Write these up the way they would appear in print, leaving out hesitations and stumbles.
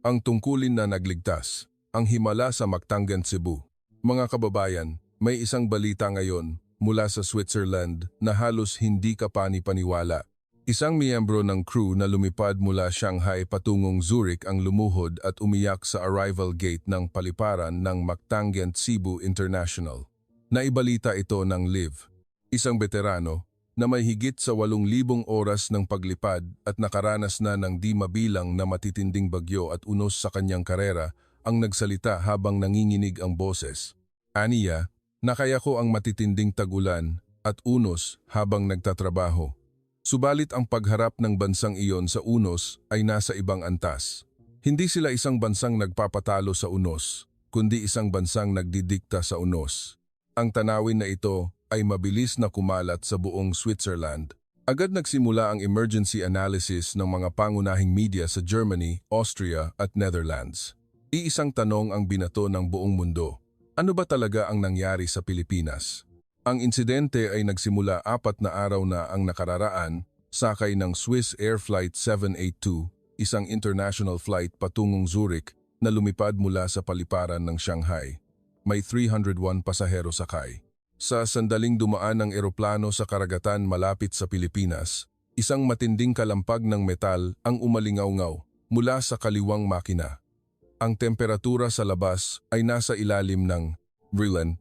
Ang tungkulin na nagligtas, ang himala sa Mactangan, Cebu. Mga kababayan, may isang balita ngayon mula sa Switzerland na halos hindi ka panipaniwala. Isang miyembro ng crew na lumipad mula Shanghai patungong Zurich ang lumuhod at umiyak sa arrival gate ng paliparan ng Mactangan Cebu International. Naibalita ito ng Liv, isang veterano na may higit sa 8,000 oras ng paglipad at nakaranas na ng di mabilang na matitinding bagyo at unos sa kanyang karera, ang nagsalita habang nanginginig ang boses. Aniya, nakaya ko ang matitinding tag-ulan at unos habang nagtatrabaho. Subalit ang pagharap ng bansang iyon sa unos ay nasa ibang antas. Hindi sila isang bansang nagpapatalo sa unos, kundi isang bansang nagdidikta sa unos. Ang tanawin na ito ay mabilis na kumalat sa buong Switzerland. Agad nagsimula ang emergency analysis ng mga pangunahing media sa Germany, Austria at Netherlands. Iisang tanong ang binato ng buong mundo. Ano ba talaga ang nangyari sa Pilipinas? Ang insidente ay nagsimula 4 na araw na ang nakararaan, sakay ng Swiss Air Flight 782, isang international flight patungong Zurich na lumipad mula sa paliparan ng Shanghai. May 301 pasahero sakay. Sa sandaling dumaan ng eroplano sa karagatan malapit sa Pilipinas, isang matinding kalampag ng metal ang umalingaw-ngaw mula sa kaliwang makina. Ang temperatura sa labas ay nasa ilalim ng Brillen,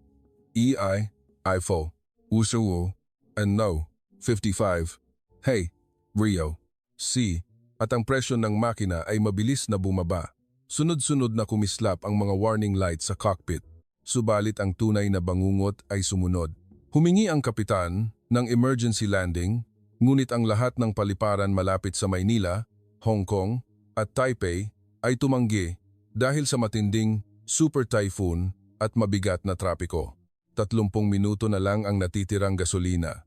EI, IFO, USUO, and No, 55, Hey, Rio, C, at ang presyon ng makina ay mabilis na bumaba. Sunod-sunod na kumislap ang mga warning lights sa cockpit. Subalit ang tunay na bangungot ay sumunod. Humingi ang kapitan ng emergency landing, ngunit ang lahat ng paliparan malapit sa Maynila, Hong Kong at Taipei ay tumanggi dahil sa matinding super typhoon at mabigat na trapiko. 30 minuto na lang ang natitirang gasolina.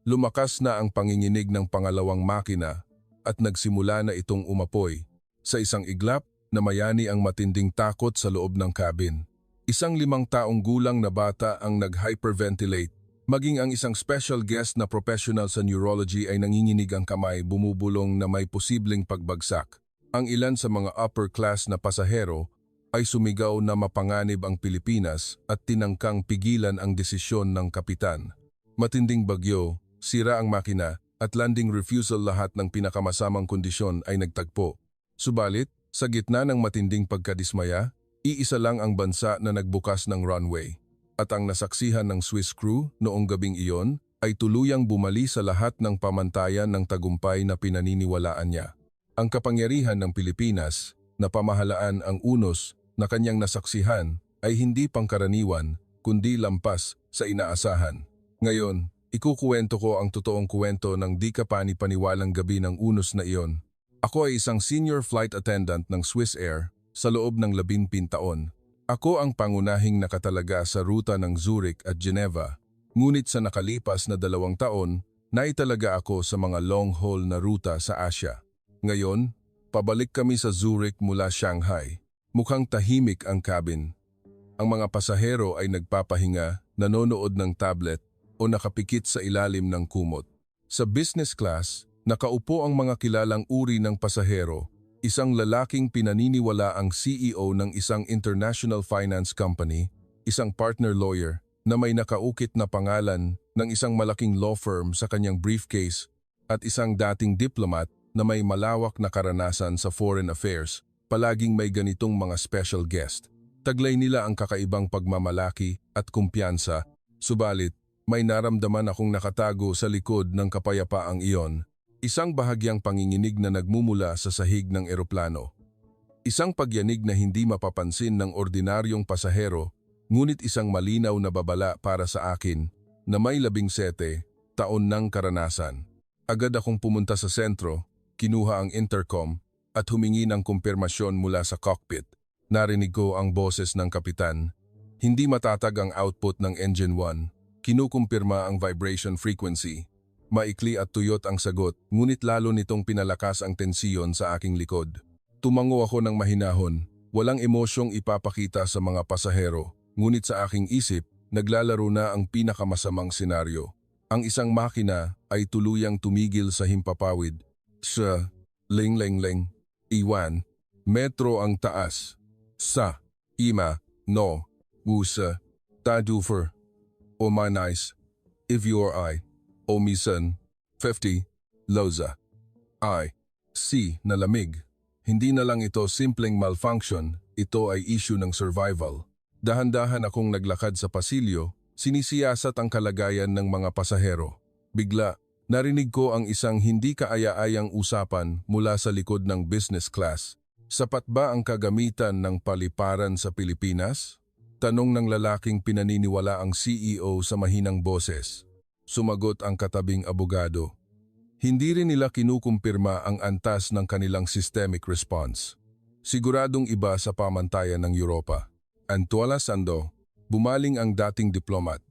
Lumakas na ang panginginig ng pangalawang makina at nagsimula na itong umapoy. Sa isang iglap, namayani ang matinding takot sa loob ng cabin. Isang 5 taong gulang na bata ang nag-hyperventilate. Maging ang isang special guest na professional sa neurology ay nanginginig ang kamay, bumubulong na may posibleng pagbagsak. Ang ilan sa mga upper class na pasahero ay sumigaw na mapanganib ang Pilipinas at tinangkang pigilan ang desisyon ng kapitan. Matinding bagyo, sira ang makina at landing refusal, lahat ng pinakamasamang kondisyon ay nagtagpo. Subalit, sa gitna ng matinding pagkadismaya, iisa lang ang bansa na nagbukas ng runway, at ang nasaksihan ng Swiss crew noong gabing iyon ay tuluyang bumali sa lahat ng pamantayan ng tagumpay na pinaniniwalaan niya. Ang kapangyarihan ng Pilipinas na pamahalaan ang unos na kanyang nasaksihan ay hindi pangkaraniwan kundi lampas sa inaasahan. Ngayon, ikukuwento ko ang totoong kwento ng di ka panipaniwalang gabi ng unos na iyon. Ako ay isang senior flight attendant ng Swiss Air. Sa loob ng 17 taon, ako ang pangunahing nakatalaga sa ruta ng Zurich at Geneva, ngunit sa nakalipas na 2 taon, naitalaga ako sa mga long-haul na ruta sa Asia. Ngayon, pabalik kami sa Zurich mula Shanghai. Mukhang tahimik ang cabin. Ang mga pasahero ay nagpapahinga, nanonood ng tablet o nakapikit sa ilalim ng kumot. Sa business class, nakaupo ang mga kilalang uri ng pasahero. Isang lalaking pinaniniwala ang CEO ng isang international finance company, isang partner lawyer na may nakaukit na pangalan ng isang malaking law firm sa kanyang briefcase, at isang dating diplomat na may malawak na karanasan sa foreign affairs. Palaging may ganitong mga special guest. Taglay nila ang kakaibang pagmamalaki at kumpiyansa, subalit may naramdaman akong nakatago sa likod ng kapayapaang iyon. Isang bahagyang panginginig na nagmumula sa sahig ng eroplano. Isang pagyanig na hindi mapapansin ng ordinaryong pasahero, ngunit isang malinaw na babala para sa akin na may 17 taon ng karanasan. Agad akong pumunta sa sentro, kinuha ang intercom at humingi ng kumpirmasyon mula sa cockpit. Narinig ko ang boses ng kapitan. Hindi matatag ang output ng Engine 1. Kinukumpirma ang vibration frequency. Maikli at tuyot ang sagot, ngunit lalo nitong pinalakas ang tensiyon sa aking likod. Tumango ako ng mahinahon, walang emosyong ipapakita sa mga pasahero, ngunit sa aking isip, naglalaro na ang pinakamasamang senaryo. Ang isang makina ay tuluyang tumigil sa himpapawid. Ling, iwan, Metro ang taas. Sa, ima, no, usa, tadufer, o manais, if you are I, o misan, 50, loza. I, C na lamig. Hindi na lang ito simpleng malfunction, ito ay issue ng survival. Dahan-dahan akong naglakad sa pasilyo, sinisiyasat ang kalagayan ng mga pasahero. Bigla, narinig ko ang isang hindi kaaya-ayang usapan mula sa likod ng business class. Sapat ba ang kagamitan ng paliparan sa Pilipinas? Tanong ng lalaking pinaniniwala ang CEO sa mahinang boses. Sumagot ang katabing abogado. Hindi rin nila kinukumpirma ang antas ng kanilang systemic response. Siguradong iba sa pamantayan ng Europa. Antuala Sando, bumaling ang dating diplomat.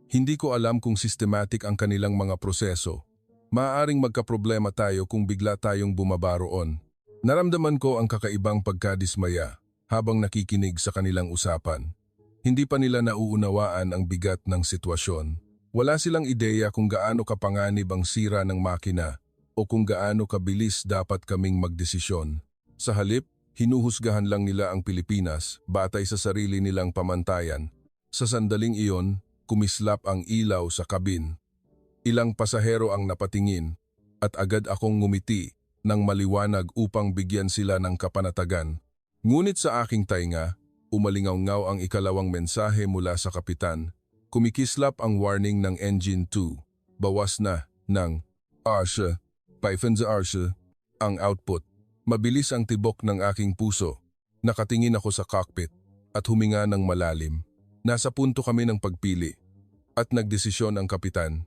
Hindi ko alam kung systematic ang kanilang mga proseso. Maaaring magkaproblema tayo kung bigla tayong bumaba roon. Naramdaman ko ang kakaibang pagkadismaya habang nakikinig sa kanilang usapan. Hindi pa nila nauunawaan ang bigat ng sitwasyon. Wala silang ideya kung gaano kapanganib ang sira ng makina o kung gaano kabilis dapat kaming magdesisyon. Sa halip, hinuhusgahan lang nila ang Pilipinas batay sa sarili nilang pamantayan. Sa sandaling iyon, kumislap ang ilaw sa kabin. Ilang pasahero ang napatingin at agad akong ngumiti ng maliwanag upang bigyan sila ng kapanatagan. Ngunit sa aking tainga, umalingaw-ngaw ang ikalawang mensahe mula sa kapitan. Kumikislap ang warning ng Engine 2. Bawas na ng Arsha, Python's Arsha, ang output. Mabilis ang tibok ng aking puso. Nakatingin ako sa cockpit at huminga ng malalim. Nasa punto kami ng pagpili at nagdesisyon ang kapitan.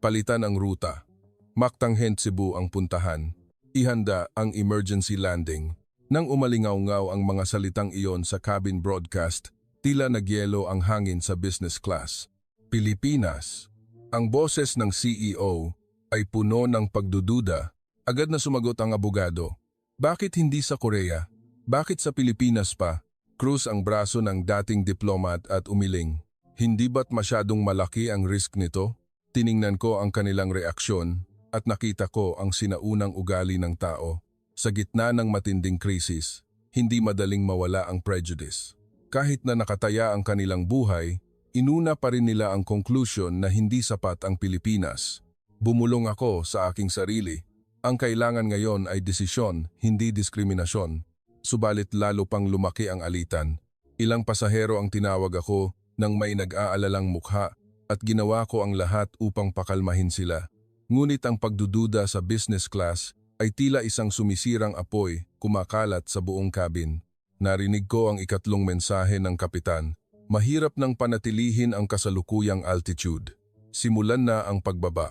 Palitan ang ruta. Mactangen Cebu ang puntahan. Ihanda ang emergency landing. Nang umalingaw-ngaw ang mga salitang iyon sa cabin broadcast, tila nagyelo ang hangin sa business class. Pilipinas. Ang boses ng CEO ay puno ng pagdududa. Agad na sumagot ang abogado. Bakit hindi sa Korea? Bakit sa Pilipinas pa? Cruz ang braso ng dating diplomat at umiling. Hindi ba't masyadong malaki ang risk nito? Tiningnan ko ang kanilang reaksyon at nakita ko ang sinaunang ugali ng tao. Sa gitna ng matinding krisis, hindi madaling mawala ang prejudice. Kahit na nakataya ang kanilang buhay, inuna pa rin nila ang conclusion na hindi sapat ang Pilipinas. Bumulong ako sa aking sarili. Ang kailangan ngayon ay desisyon, hindi diskriminasyon. Subalit lalo pang lumaki ang alitan. Ilang pasahero ang tinawag ako nang may nag-aalalang mukha at ginawa ko ang lahat upang pakalmahin sila. Ngunit ang pagdududa sa business class ay tila isang sumisirang apoy kumakalat sa buong cabin. Narinig ko ang ikatlong mensahe ng kapitan. Mahirap nang panatilihin ang kasalukuyang altitude. Simulan na ang pagbaba.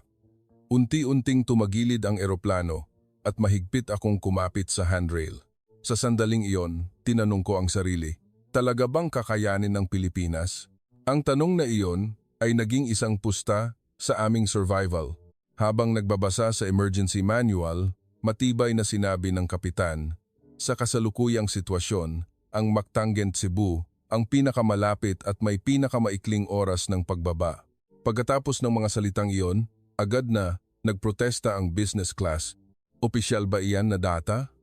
Unti-unting tumagilid ang eroplano at mahigpit akong kumapit sa handrail. Sa sandaling iyon, tinanong ko ang sarili, talaga bang kakayanin ng Pilipinas? Ang tanong na iyon ay naging isang pusta sa aming survival. Habang nagbabasa sa emergency manual, matibay na sinabi ng kapitan, sa kasalukuyang sitwasyon, ang Mactangen Cebu ang pinakamalapit at may pinakamaikling oras ng pagbaba. Pagkatapos ng mga salitang iyon, agad na nagprotesta ang business class. Opisyal ba iyan na data?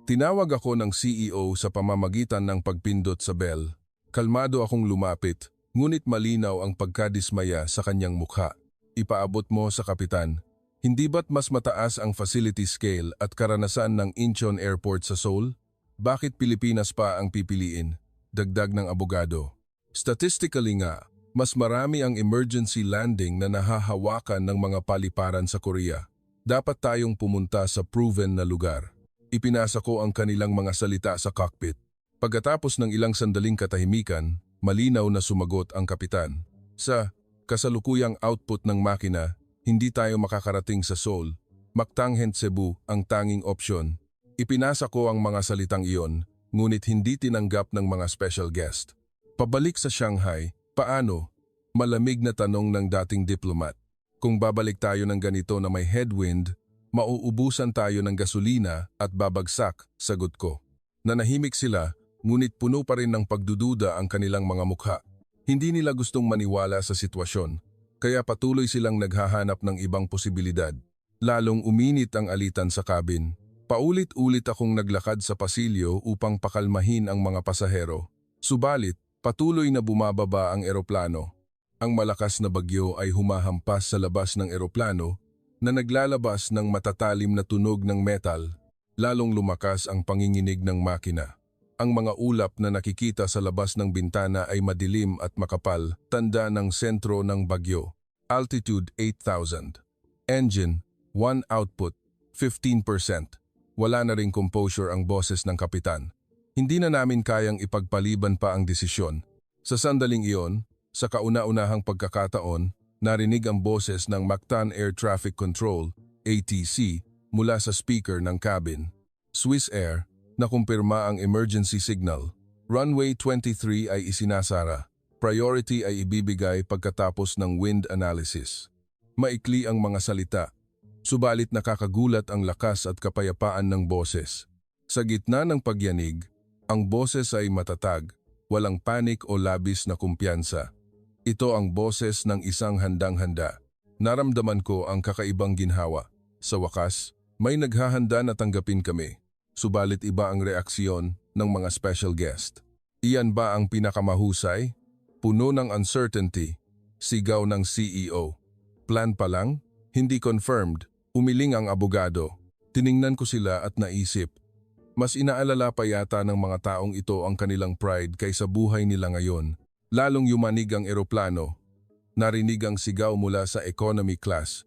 Tinawag ako ng CEO sa pamamagitan ng pagpindot sa bell. Kalmado akong lumapit, ngunit malinaw ang pagkadismaya sa kanyang mukha. Ipaabot mo sa kapitan. Hindi ba't mas mataas ang facility scale at karanasan ng Incheon Airport sa Seoul? Bakit Pilipinas pa ang pipiliin? Dagdag ng abogado. Statistically nga, mas marami ang emergency landing na nahahawakan ng mga paliparan sa Korea. Dapat tayong pumunta sa proven na lugar. Ipinasa ko ang kanilang mga salita sa cockpit. Pagkatapos ng ilang sandaling katahimikan, malinaw na sumagot ang kapitan. Sa kasalukuyang output ng makina, hindi tayo makakarating sa Seoul. Mactangen Cebu ang tanging opsyon. Ipinasa ko ang mga salitang iyon, ngunit hindi tinanggap ng mga special guest. Pabalik sa Shanghai, paano? Malamig na tanong ng dating diplomat. Kung babalik tayo ng ganito na may headwind, mauubusan tayo ng gasolina at babagsak, sagot ko. Nanahimik sila, ngunit puno pa rin ng pagdududa ang kanilang mga mukha. Hindi nila gustong maniwala sa sitwasyon, kaya patuloy silang naghahanap ng ibang posibilidad. Lalong uminit ang alitan sa cabin. Paulit-ulit akong naglakad sa pasilyo upang pakalmahin ang mga pasahero. Subalit, patuloy na bumababa ang eroplano. Ang malakas na bagyo ay humahampas sa labas ng eroplano na naglalabas ng matatalim na tunog ng metal, lalong lumakas ang panginginig ng makina. Ang mga ulap na nakikita sa labas ng bintana ay madilim at makapal, tanda ng sentro ng bagyo. Altitude 8,000. Engine 1, output 15%. Wala na ring composure ang boses ng kapitan. Hindi na namin kayang ipagpaliban pa ang desisyon. Sa sandaling iyon, sa kauna-unahang pagkakataon, narinig ang boses ng Mactan Air Traffic Control, ATC, mula sa speaker ng cabin. Swiss Air, nakumpirma ang emergency signal. Runway 23 ay isinasara. Priority ay ibibigay pagkatapos ng wind analysis. Maikli ang mga salita. Subalit nakakagulat ang lakas at kapayapaan ng boses. Sa gitna ng pagyanig, ang boses ay matatag, walang panik o labis na kumpiyansa. Ito ang boses ng isang handang-handa. Naramdaman ko ang kakaibang ginhawa. Sa wakas, may naghahanda na tanggapin kami. Subalit iba ang reaksyon ng mga special guest. Iyan ba ang pinakamahusay? Puno ng uncertainty. Sigaw ng CEO. Plan pa lang? Hindi confirmed. Umiling ang abogado. Tiningnan ko sila at naisip. Mas inaalala pa yata ng mga taong ito ang kanilang pride kaysa buhay nila ngayon. Lalong yumanig ang eroplano. Narinig ang sigaw mula sa economy class.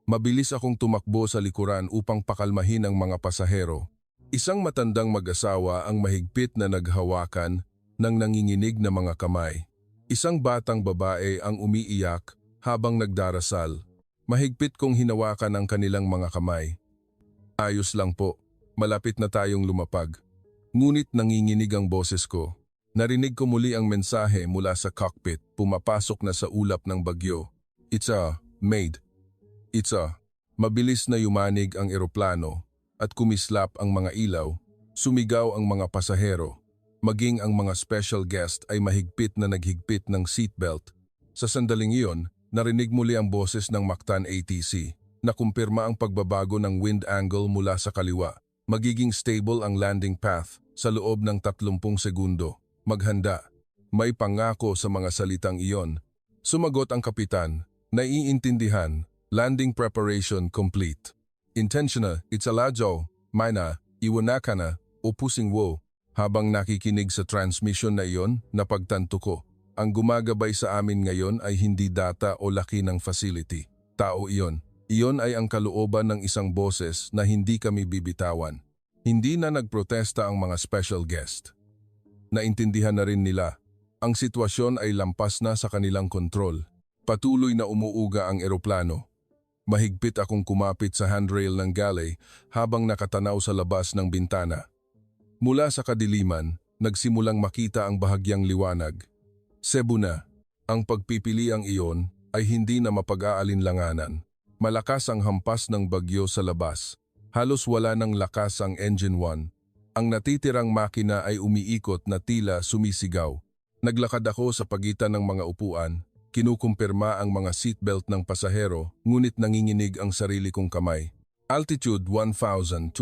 Mabilis akong tumakbo sa likuran upang pakalmahin ang mga pasahero. Isang matandang mag-asawa ang mahigpit na naghawakan ng nanginginig na mga kamay. Isang batang babae ang umiiyak habang nagdarasal. Mahigpit kong hinawakan ang kanilang mga kamay. Ayos lang po, malapit na tayong lumapag. Ngunit nanginginig ang boses ko. Narinig ko muli ang mensahe mula sa cockpit, pumapasok na sa ulap ng bagyo. It's a, made. It's a, mabilis na yumanig ang eroplano at kumislap ang mga ilaw, sumigaw ang mga pasahero. Maging ang mga special guest ay mahigpit na naghigpit ng seatbelt. Sa sandaling iyon, narinig muli ang boses ng Mactan ATC na kumpirma ang pagbabago ng wind angle mula sa kaliwa. Magiging stable ang landing path sa loob ng 30 segundo. Maghanda. May pangako sa mga salitang iyon. Sumagot ang kapitan. Naiintindihan. Landing preparation complete. Intentional, it's a ladyo, mina, iwanaka na, o pusing wo. Habang nakikinig sa transmission na iyon, napagtanto ko. Ang gumagabay sa amin ngayon ay hindi data o laki ng facility. Tao iyon. Iyon ay ang kalooban ng isang boses na hindi kami bibitawan. Hindi na nagprotesta ang mga special guest. Naintindihan na rin nila. Ang sitwasyon ay lampas na sa kanilang kontrol. Patuloy na umuuga ang eroplano. Mahigpit akong kumapit sa handrail ng galley habang nakatanaw sa labas ng bintana. Mula sa kadiliman, nagsimulang makita ang bahagyang liwanag. Cebu na. Ang pagpipiliang iyon ay hindi na mapag-aalinlanganan. Malakas ang hampas ng bagyo sa labas. Halos wala ng lakas ang engine 1. Ang natitirang makina ay umiikot na tila sumisigaw. Naglakad ako sa pagitan ng mga upuan. Kinukumpirma ang mga seatbelt ng pasahero, ngunit nanginginig ang sarili kong kamay. Altitude 1,200.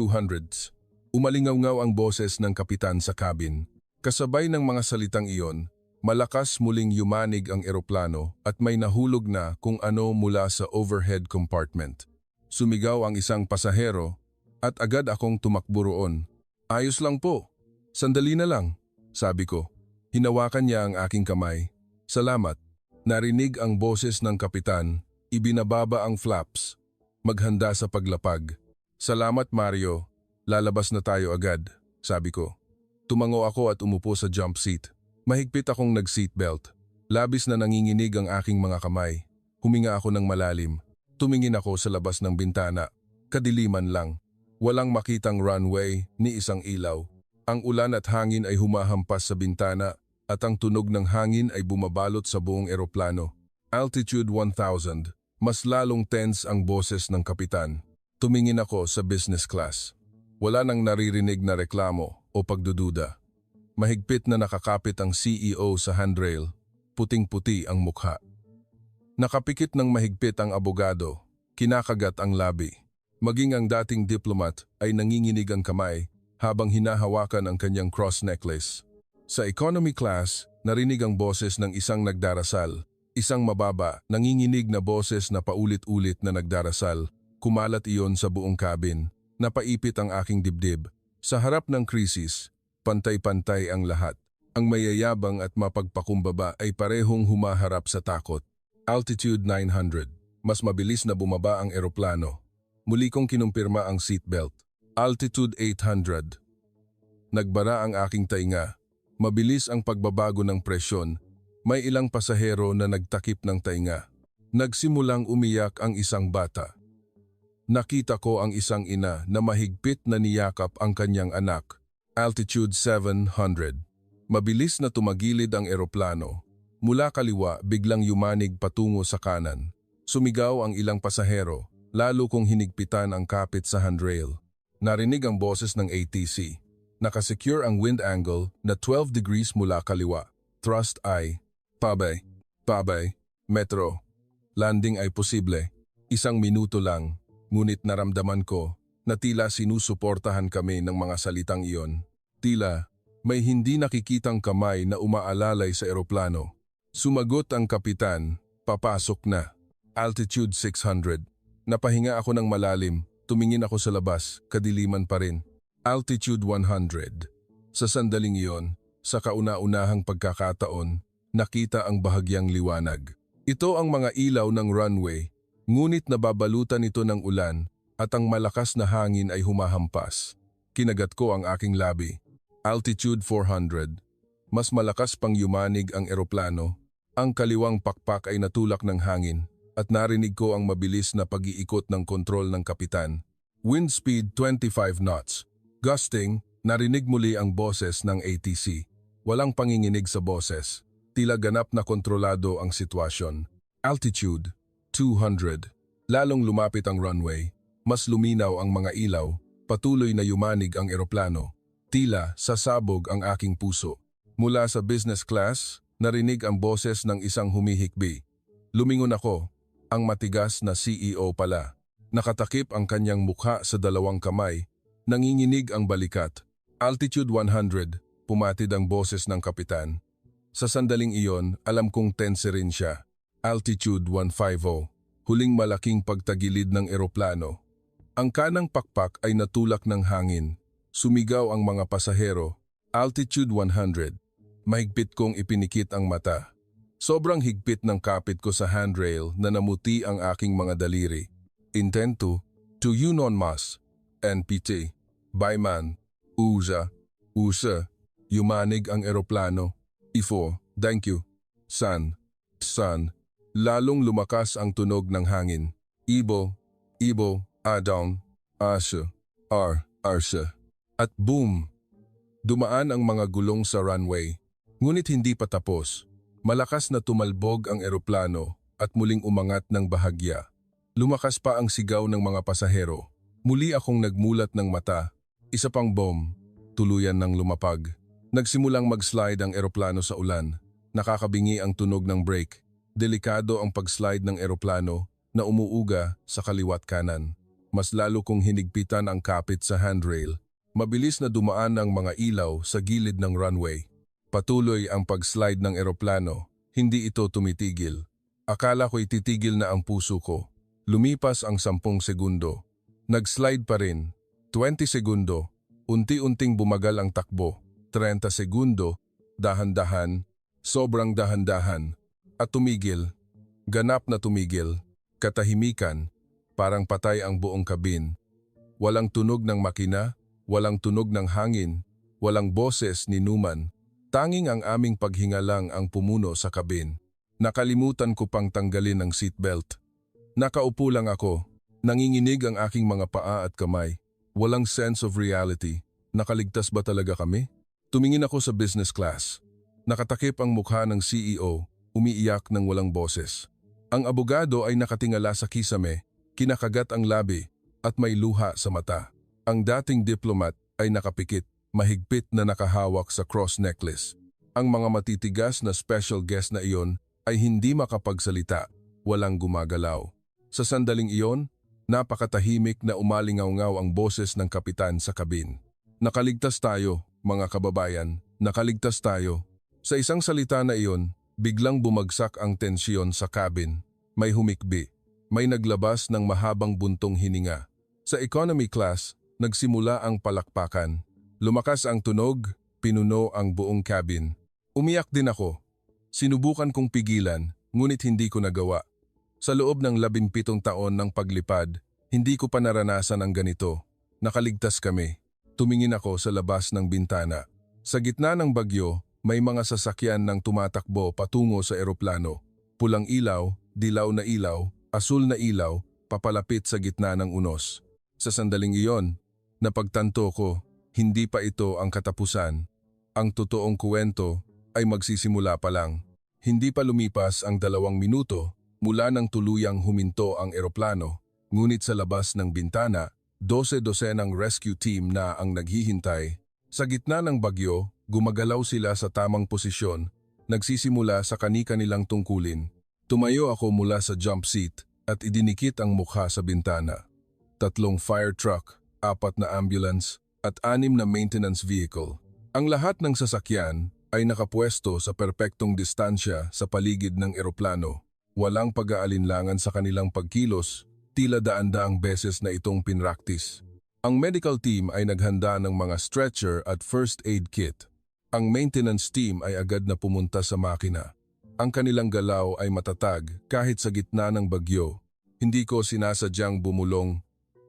Umalingaw-ngaw ang boses ng kapitan sa cabin. Kasabay ng mga salitang iyon, malakas muling yumanig ang eroplano at may nahulog na kung ano mula sa overhead compartment. Sumigaw ang isang pasahero at agad akong tumakbo roon. Ayos lang po. Sandali na lang, sabi ko. Hinawakan niya ang aking kamay. Salamat. Narinig ang boses ng kapitan. Ibinababa ang flaps. Maghanda sa paglapag. Salamat Mario. Lalabas na tayo agad, sabi ko. Tumango ako at umupo sa jump seat. Mahigpit akong nag-seatbelt. Labis na nanginginig ang aking mga kamay. Huminga ako ng malalim. Tumingin ako sa labas ng bintana. Kadiliman lang. Walang makitang runway ni isang ilaw. Ang ulan at hangin ay humahampas sa bintana at ang tunog ng hangin ay bumabalot sa buong eroplano. Altitude 1,000. Mas lalong tense ang boses ng kapitan. Tumingin ako sa business class. Wala nang naririnig na reklamo o pagdududa. Mahigpit na nakakapit ang CEO sa handrail. Puting-puti ang mukha. Nakapikit ng mahigpit ang abogado. Kinakagat ang labi. Maging ang dating diplomat ay nanginginig ang kamay habang hinahawakan ang kanyang cross necklace. Sa economy class, narinig ang boses ng isang nagdarasal. Isang mababa, nanginginig na boses na paulit-ulit na nagdarasal. Kumalat iyon sa buong cabin. Napaipit ang aking dibdib. Sa harap ng krisis, pantay-pantay ang lahat. Ang mayayabang at mapagpakumbaba ay parehong humaharap sa takot. Altitude 900. Mas mabilis na bumaba ang eroplano. Muli kong kinumpirma ang seatbelt. Altitude 800. Nagbara ang aking tainga. Mabilis ang pagbabago ng presyon. May ilang pasahero na nagtakip ng tainga. Nagsimulang umiyak ang isang bata. Nakita ko ang isang ina na mahigpit na niyakap ang kanyang anak. Altitude 700. Mabilis na tumagilid ang eroplano. Mula kaliwa, biglang yumanig patungo sa kanan. Sumigaw ang ilang pasahero, lalo kong hinigpitan ang kapit sa handrail. Narinig ang boses ng ATC. Nakasecure ang wind angle na 12 degrees mula kaliwa. Thrust ay, pabay, metro. Landing ay posible. 1 minuto lang, ngunit naramdaman ko na tila sinusuportahan kami ng mga salitang iyon. Tila may hindi nakikitang kamay na umaalalay sa eroplano. Sumagot ang kapitan, papasok na. Altitude 600. Napahinga ako ng malalim, tumingin ako sa labas, kadiliman pa rin. Altitude 100. Sa sandaling iyon, sa kauna-unahang pagkakataon, nakita ang bahagyang liwanag. Ito ang mga ilaw ng runway, ngunit nababalutan ito ng ulan at ang malakas na hangin ay humahampas. Kinagat ko ang aking labi. Altitude 400. Mas malakas pang yumanig ang eroplano. Ang kaliwang pakpak ay natulak ng hangin at narinig ko ang mabilis na pag-iikot ng kontrol ng kapitan. Wind speed 25 knots. Gusting, narinig muli ang boses ng ATC. Walang panginginig sa boses. Tila ganap na kontrolado ang sitwasyon. Altitude 200. Lalong lumapit ang runway. Mas luminaw ang mga ilaw. Patuloy na yumanig ang eroplano. Tila sasabog ang aking puso. Mula sa business class, narinig ang boses ng isang humihikbi. Lumingon ako. Ang matigas na CEO pala. Nakatakip ang kanyang mukha sa 2 kamay. Nanginginig ang balikat. Altitude 100. Pumatid ang boses ng kapitan. Sa sandaling iyon, alam kong tense rin siya. Altitude 150. Huling malaking pagtagilid ng eroplano. Ang kanang pakpak ay natulak ng hangin. Sumigaw ang mga pasahero. Altitude 100. Mahigpit kong ipinikit ang mata. Sobrang higpit ng kapit ko sa handrail na namuti ang aking mga daliri. Intento, to you non mas, NPT, Bayman, USA, yumanig ang eroplano. Ifo, thank you, San, lalong lumakas ang tunog ng hangin. Ibo, Adong, Arsa. At boom! Dumaan ang mga gulong sa runway. Ngunit hindi pa tapos. Malakas na tumalbog ang eroplano at muling umangat ng bahagya. Lumakas pa ang sigaw ng mga pasahero. Muli akong nagmulat ng mata. Isa pang bomb, tuluyan ng lumapag. Nagsimulang mag-slide ang eroplano sa ulan. Nakakabingi ang tunog ng brake. Delikado ang pag-slide ng eroplano na umuuga sa kaliwat kanan. Mas lalo kong hinigpitan ang kapit sa handrail. Mabilis na dumaan ang mga ilaw sa gilid ng runway. Patuloy ang pag-slide ng eroplano, hindi ito tumitigil. Akala ko'y titigil na ang puso ko. Lumipas ang 10 segundo. Nag-slide pa rin. 20 segundo. Unti-unting bumagal ang takbo. 30 segundo. Dahan-dahan. Sobrang dahan-dahan. At tumigil. Ganap na tumigil. Katahimikan. Parang patay ang buong kabin. Walang tunog ng makina. Walang tunog ng hangin. Walang boses ni Numan. Tanging ang aming paghinga lang ang pumuno sa kabin. Nakalimutan ko pang tanggalin ang seatbelt. Nakaupo lang ako. Nanginginig ang aking mga paa at kamay. Walang sense of reality. Nakaligtas ba talaga kami? Tumingin ako sa business class. Nakatakip ang mukha ng CEO, umiiyak ng walang boses. Ang abogado ay nakatingala sa kisame, kinakagat ang labi at may luha sa mata. Ang dating diplomat ay nakapikit. Mahigpit na nakahawak sa cross necklace. Ang mga matitigas na special guest na iyon ay hindi makapagsalita, walang gumagalaw. Sa sandaling iyon, Napakatahimik na umalingaw-ngaw ang boses ng kapitan sa kabin. Nakaligtas tayo, mga kababayan, nakaligtas tayo. Sa isang salita na iyon, biglang bumagsak ang tensyon sa cabin. May humikbi, may naglabas ng mahabang buntong hininga. Sa economy class, nagsimula ang palakpakan. Lumakas ang tunog, pinuno ang buong cabin. Umiyak din ako. Sinubukan kong pigilan, ngunit hindi ko nagawa. Sa loob ng 17 taon ng paglipad, hindi ko pa naranasan ang ganito. Nakaligtas kami. Tumingin ako sa labas ng bintana. Sa gitna ng bagyo, may mga sasakyan ng tumatakbo patungo sa eroplano. Pulang ilaw, dilaw na ilaw, asul na ilaw, papalapit sa gitna ng unos. Sa sandaling iyon, napagtanto ko, hindi pa ito ang katapusan. Ang totoong kuwento ay magsisimula pa lang. Hindi pa lumipas ang 2 minuto mula nang tuluyang huminto ang eroplano, ngunit sa labas ng bintana, 12-dosenang rescue team na ang naghihintay. Sa gitna ng bagyo, gumagalaw sila sa tamang posisyon, nagsisimula sa kani-kanilang tungkulin. Tumayo ako mula sa jump seat at idinikit ang mukha sa bintana. 3 fire truck, 4 na ambulance, at 6 na maintenance vehicle. Ang lahat ng sasakyan ay nakapwesto sa perpektong distansya sa paligid ng eroplano. Walang pag-aalinlangan sa kanilang pagkilos, tila daan-daang beses na itong pinraktis. Ang medical team ay naghanda ng mga stretcher at first aid kit. Ang maintenance team ay agad na pumunta sa makina. Ang kanilang galaw ay matatag kahit sa gitna ng bagyo. Hindi ko sinasadyang bumulong.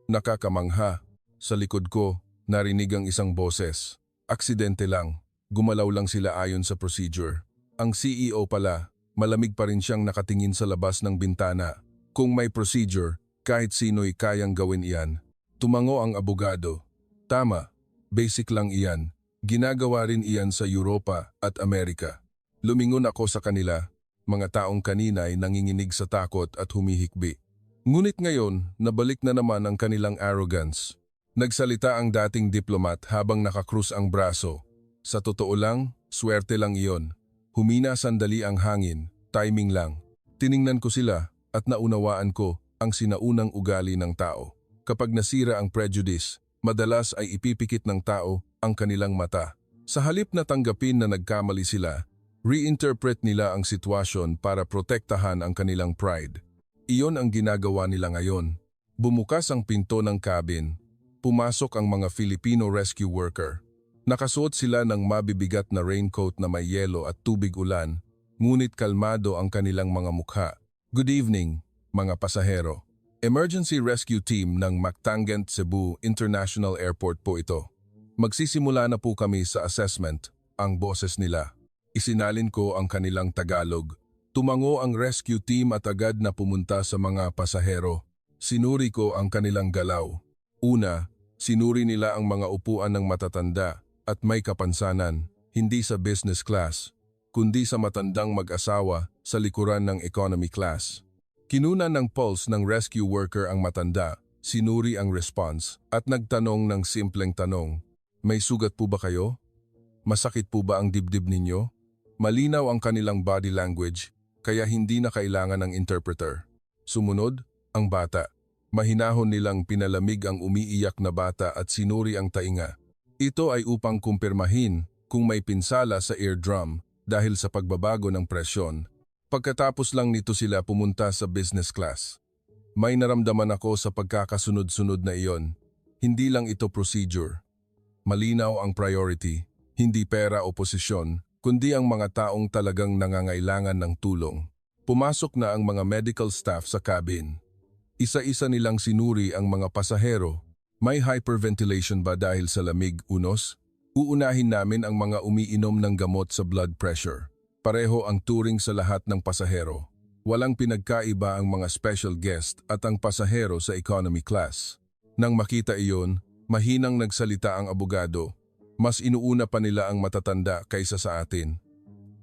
Nakakamangha. Sa likod ko, narinig ang isang boses. Aksidente lang. Gumalaw lang sila ayon sa procedure. Ang CEO pala, malamig pa rin siyang nakatingin sa labas ng bintana. Kung may procedure, kahit sino'y kayang gawin iyan. Tumango ang abogado. Tama, basic lang iyan. Ginagawa rin iyan sa Europa at Amerika. Lumingon ako sa kanila, mga taong kanina ay nanginginig sa takot at humihikbi. Ngunit ngayon, nabalik na naman ang kanilang arrogance. Nagsalita ang dating diplomat habang nakakrus ang braso. Sa totoo lang, swerte lang iyon. Humina sandali ang hangin, timing lang. Tiningnan ko sila at naunawaan ko ang sinaunang ugali ng tao. Kapag nasira ang prejudice, madalas ay ipipikit ng tao ang kanilang mata. Sa halip na tanggapin na nagkamali sila, reinterpret nila ang sitwasyon para protektahan ang kanilang pride. Iyon ang ginagawa nila ngayon. Bumukas ang pinto ng cabin. Pumasok ang mga Filipino rescue worker. Nakasuot sila ng mabibigat na raincoat na may yelo at tubig ulan, ngunit kalmado ang kanilang mga mukha. Good evening, mga pasahero. Emergency Rescue Team ng Mactanggent Cebu International Airport po ito. Magsisimula na po kami sa assessment, ang boses nila. Isinalin ko ang kanilang Tagalog. Tumango ang rescue team at agad na pumunta sa mga pasahero. Sinuri ko ang kanilang galaw. Una, sinuri nila ang mga upuan ng matatanda at may kapansanan, hindi sa business class, kundi sa matandang mag-asawa sa likuran ng economy class. Kinunan ng pulse ng rescue worker ang matanda, sinuri ang response at nagtanong ng simpleng tanong, "May sugat po ba kayo? Masakit po ba ang dibdib ninyo?" Malinaw ang kanilang body language, kaya hindi na kailangan ng interpreter. Sumunod, ang bata. Mahinahon nilang pinalamig ang umiiyak na bata at sinuri ang tainga. Ito ay upang kumpirmahin kung may pinsala sa eardrum dahil sa pagbabago ng presyon. Pagkatapos lang nito sila pumunta sa business class. May naramdaman ako sa pagkakasunod-sunod na iyon. Hindi lang ito procedure. Malinaw ang priority, hindi pera o posisyon, kundi ang mga taong talagang nangangailangan ng tulong. Pumasok na ang mga medical staff sa cabin. Isa-isa nilang sinuri ang mga pasahero. May hyperventilation ba dahil sa lamig, unos? Uunahin namin ang mga umiinom ng gamot sa blood pressure. Pareho ang turing sa lahat ng pasahero. Walang pinagkaiba ang mga special guest at ang pasahero sa economy class. Nang makita iyon, mahinang nagsalita ang abogado. Mas inuuna pa nila ang matatanda kaysa sa atin.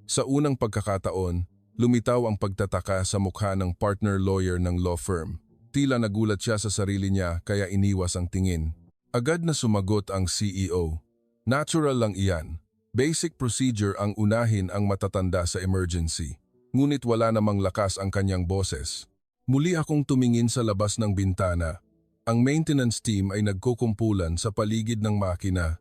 Sa unang pagkakataon, lumitaw ang pagtataka sa mukha ng partner lawyer ng law firm. Tila nagulat siya sa sarili niya kaya iniwas ang tingin. Agad na sumagot ang CEO. Natural lang iyan. Basic procedure ang unahin ang matatanda sa emergency. Ngunit wala namang lakas ang kanyang boses. Muli akong tumingin sa labas ng bintana. Ang maintenance team ay nagkukumpulan sa paligid ng makina.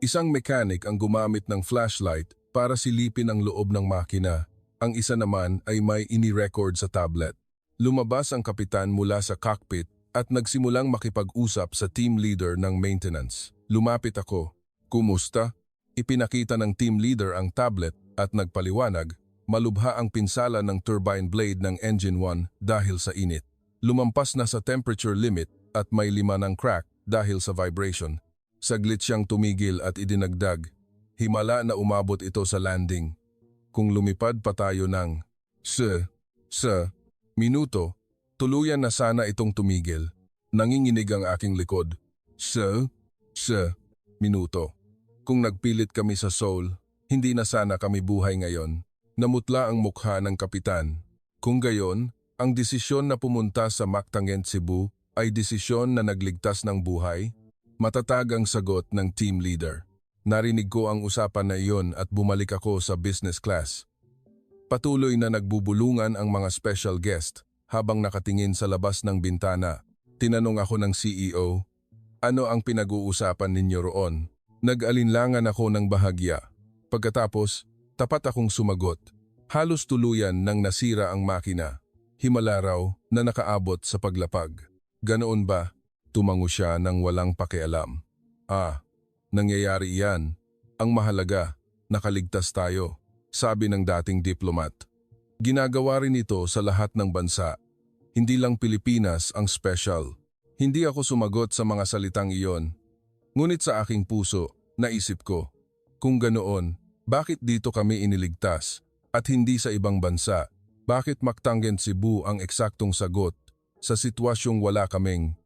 Isang mechanic ang gumamit ng flashlight para silipin ang loob ng makina. Ang isa naman ay may ini-record sa tablet. Lumabas ang kapitan mula sa cockpit at nagsimulang makipag-usap sa team leader ng maintenance. Lumapit ako. Kumusta? Ipinakita ng team leader ang tablet at nagpaliwanag, malubha ang pinsala ng turbine blade ng engine 1 dahil sa init. Lumampas na sa temperature limit at may 5 ng crack dahil sa vibration. Saglit siyang tumigil at idinagdag. Himala na umabot ito sa landing. Kung lumipad pa tayo ng minuto, tuluyan na sana itong tumigil. Nanginginig ang aking likod. Minuto. Kung nagpilit kami sa Seoul, hindi na sana kami buhay ngayon. Namutla ang mukha ng kapitan. Kung gayon, ang desisyon na pumunta sa Mactangen, Cebu ay desisyon na nagligtas ng buhay? Matatag ang sagot ng team leader. Narinig ko ang usapan na iyon at bumalik ako sa business class. Patuloy na nagbubulungan ang mga special guest habang nakatingin sa labas ng bintana. Tinanong ako ng CEO, ano ang pinag-uusapan ninyo roon? Nag-alinlangan ako ng bahagya. Pagkatapos, tapat akong sumagot. Halos tuluyan nang nasira ang makina. Himala raw na nakaabot sa paglapag. Ganoon ba? Tumango siya nang walang pakialam. Nangyayari iyan. Ang mahalaga, nakaligtas tayo, sabi ng dating diplomat. Ginagawa rin ito sa lahat ng bansa. Hindi lang Pilipinas ang special. Hindi ako sumagot sa mga salitang iyon. Ngunit sa aking puso, naisip ko, kung ganoon, bakit dito kami iniligtas at hindi sa ibang bansa? Bakit Mactangen, Cebu ang eksaktong sagot sa sitwasyong wala kaming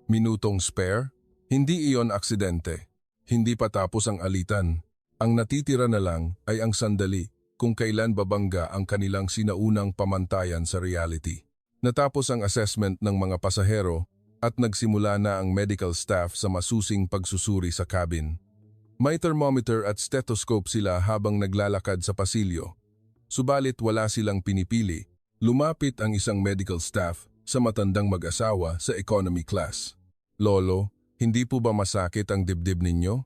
minutong spare? Hindi iyon aksidente. Hindi pa tapos ang alitan. Ang natitira na lang ay ang sandali kung kailan babangga ang kanilang sinaunang pamantayan sa reality. Natapos ang assessment ng mga pasahero at nagsimula na ang medical staff sa masusing pagsusuri sa cabin. May thermometer at stethoscope sila habang naglalakad sa pasilyo. Subalit wala silang pinipili. Lumapit ang isang medical staff sa matandang mag-asawa sa economy class. Lolo, hindi po ba masakit ang dibdib ninyo?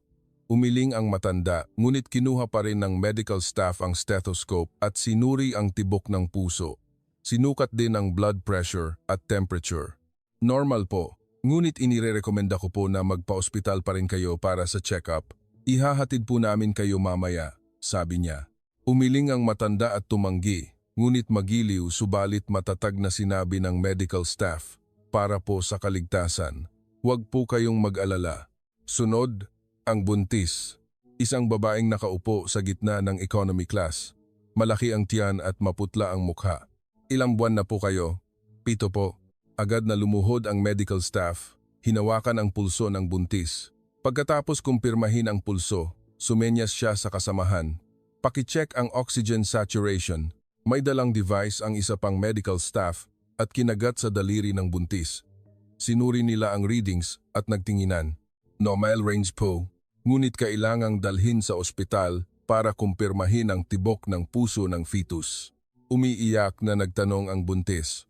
Umiling ang matanda, ngunit kinuha pa rin ng medical staff ang stethoscope at sinuri ang tibok ng puso. Sinukat din ang blood pressure at temperature. Normal po, ngunit inirerekomenda ko po na magpa-ospital pa rin kayo para sa check-up. Ihahatid po namin kayo mamaya, sabi niya. Umiling ang matanda at tumanggi, ngunit magiliw subalit matatag na sinabi ng medical staff, para po sa kaligtasan. Huwag po kayong mag-alala. Sunod, ang buntis. Isang babaeng nakaupo sa gitna ng economy class. Malaki ang tiyan at maputla ang mukha. Ilang buwan na po kayo? 7 po. Agad na lumuhod ang medical staff. Hinawakan ang pulso ng buntis. Pagkatapos kumpirmahin ang pulso, sumenyas siya sa kasamahan. Pakicheck ang oxygen saturation. May dalang device ang isa pang medical staff at kinagat sa daliri ng buntis. Sinuri nila ang readings at nagtinginan. Normal range po, ngunit kailangang dalhin sa ospital para kumpirmahin ang tibok ng puso ng fetus. Umiiyak na nagtanong ang buntis.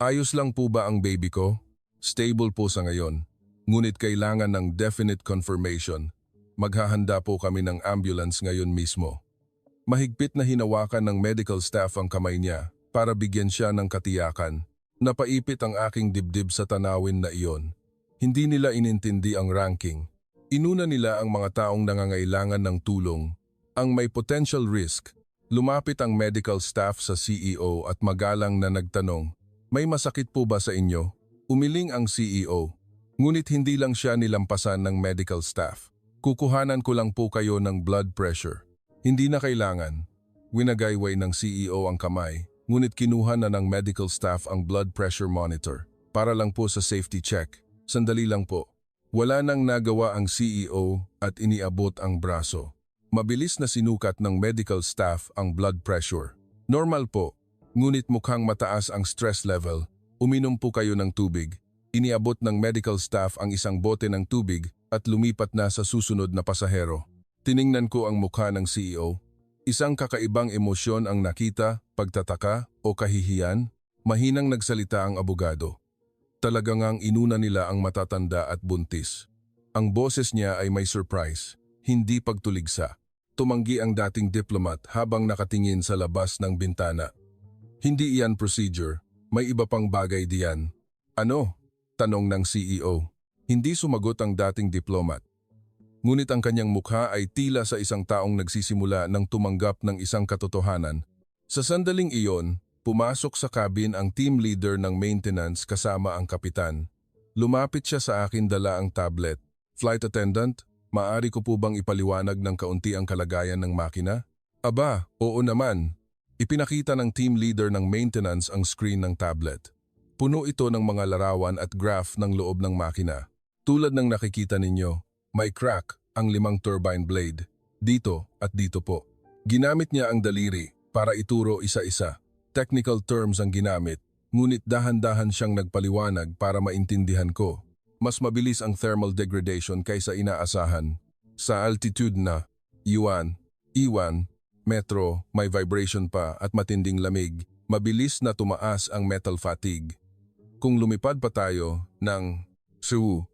Ayos lang po ba ang baby ko? Stable po sa ngayon, ngunit kailangan ng definite confirmation. Maghahanda po kami ng ambulance ngayon mismo. Mahigpit na hinawakan ng medical staff ang kamay niya para bigyan siya ng katiyakan. Napaipit ang aking dibdib sa tanawin na iyon. Hindi nila inintindi ang ranking. Inuna nila ang mga taong nangangailangan ng tulong. Ang may potential risk. Lumapit ang medical staff sa CEO at magalang na nagtanong, "May masakit po ba sa inyo?" Umiling ang CEO. Ngunit hindi lang siya nilampasan ng medical staff. "Kukuhanan ko lang po kayo ng blood pressure." Hindi na kailangan. Winagayway ng CEO ang kamay, ngunit kinuha na ng medical staff ang blood pressure monitor. Para lang po sa safety check. Sandali lang po. Wala nang nagawa ang CEO at iniabot ang braso. Mabilis na sinukat ng medical staff ang blood pressure. Normal po, ngunit mukhang mataas ang stress level. Uminom po kayo ng tubig. Iniabot ng medical staff ang isang bote ng tubig at lumipat na sa susunod na pasahero. Tiningnan ko ang mukha ng CEO. Isang kakaibang emosyon ang nakita, pagtataka o kahihiyan. Mahinang nagsalita ang abogado. Talaga ngang inuna nila ang matatanda at buntis. Ang boses niya ay may surprise, hindi pagtuligsa. Tumanggi ang dating diplomat habang nakatingin sa labas ng bintana. Hindi iyan procedure, may iba pang bagay diyan. Ano? Tanong ng CEO. Hindi sumagot ang dating diplomat. Ngunit ang kanyang mukha ay tila sa isang taong nagsisimula ng tumanggap ng isang katotohanan. Sa sandaling iyon, pumasok sa cabin ang team leader ng maintenance kasama ang kapitan. Lumapit siya sa akin, dala ang tablet. Flight attendant, maaari ko po bang ipaliwanag ng kaunti ang kalagayan ng makina? Aba, oo naman. Ipinakita ng team leader ng maintenance ang screen ng tablet. Puno ito ng mga larawan at graph ng loob ng makina. Tulad ng nakikita ninyo, may crack ang 5 turbine blade. Dito at dito po. Ginamit niya ang daliri para ituro isa-isa. Technical terms ang ginamit, ngunit dahan-dahan siyang nagpaliwanag para maintindihan ko. Mas mabilis ang thermal degradation kaysa inaasahan. Sa altitude na E1 metro, may vibration pa at matinding lamig, mabilis na tumaas ang metal fatigue. Kung lumipad pa tayo ng 15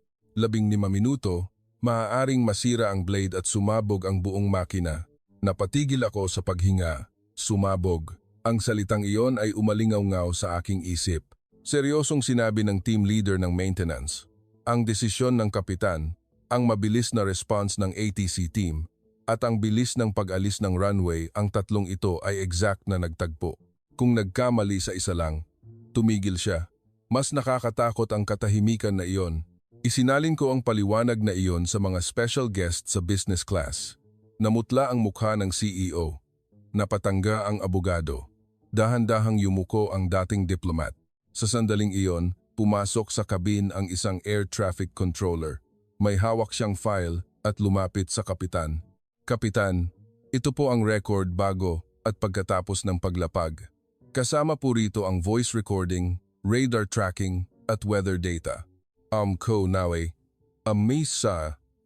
minuto, maaaring masira ang blade at sumabog ang buong makina. Napatigil ako sa paghinga. Sumabog. Ang salitang iyon ay umalingaw-ngaw sa aking isip. Seryosong sinabi ng team leader ng maintenance. Ang desisyon ng kapitan, ang mabilis na response ng ATC team, at ang bilis ng pag-alis ng runway, ang tatlong ito ay exact na nagtagpo. Kung nagkamali sa isa lang, tumigil siya. Mas nakakatakot ang katahimikan na iyon. Isinalin ko ang paliwanag na iyon sa mga special guests sa business class. Namutla ang mukha ng CEO. Napatangga ang abogado. Dahan-dahang yumuko ang dating diplomat. Sa sandaling iyon, pumasok sa cabin ang isang air traffic controller. May hawak siyang file at lumapit sa kapitan. Kapitan, ito po ang record bago at pagkatapos ng paglapag. Kasama po rito ang voice recording, radar tracking at weather data. Nawe,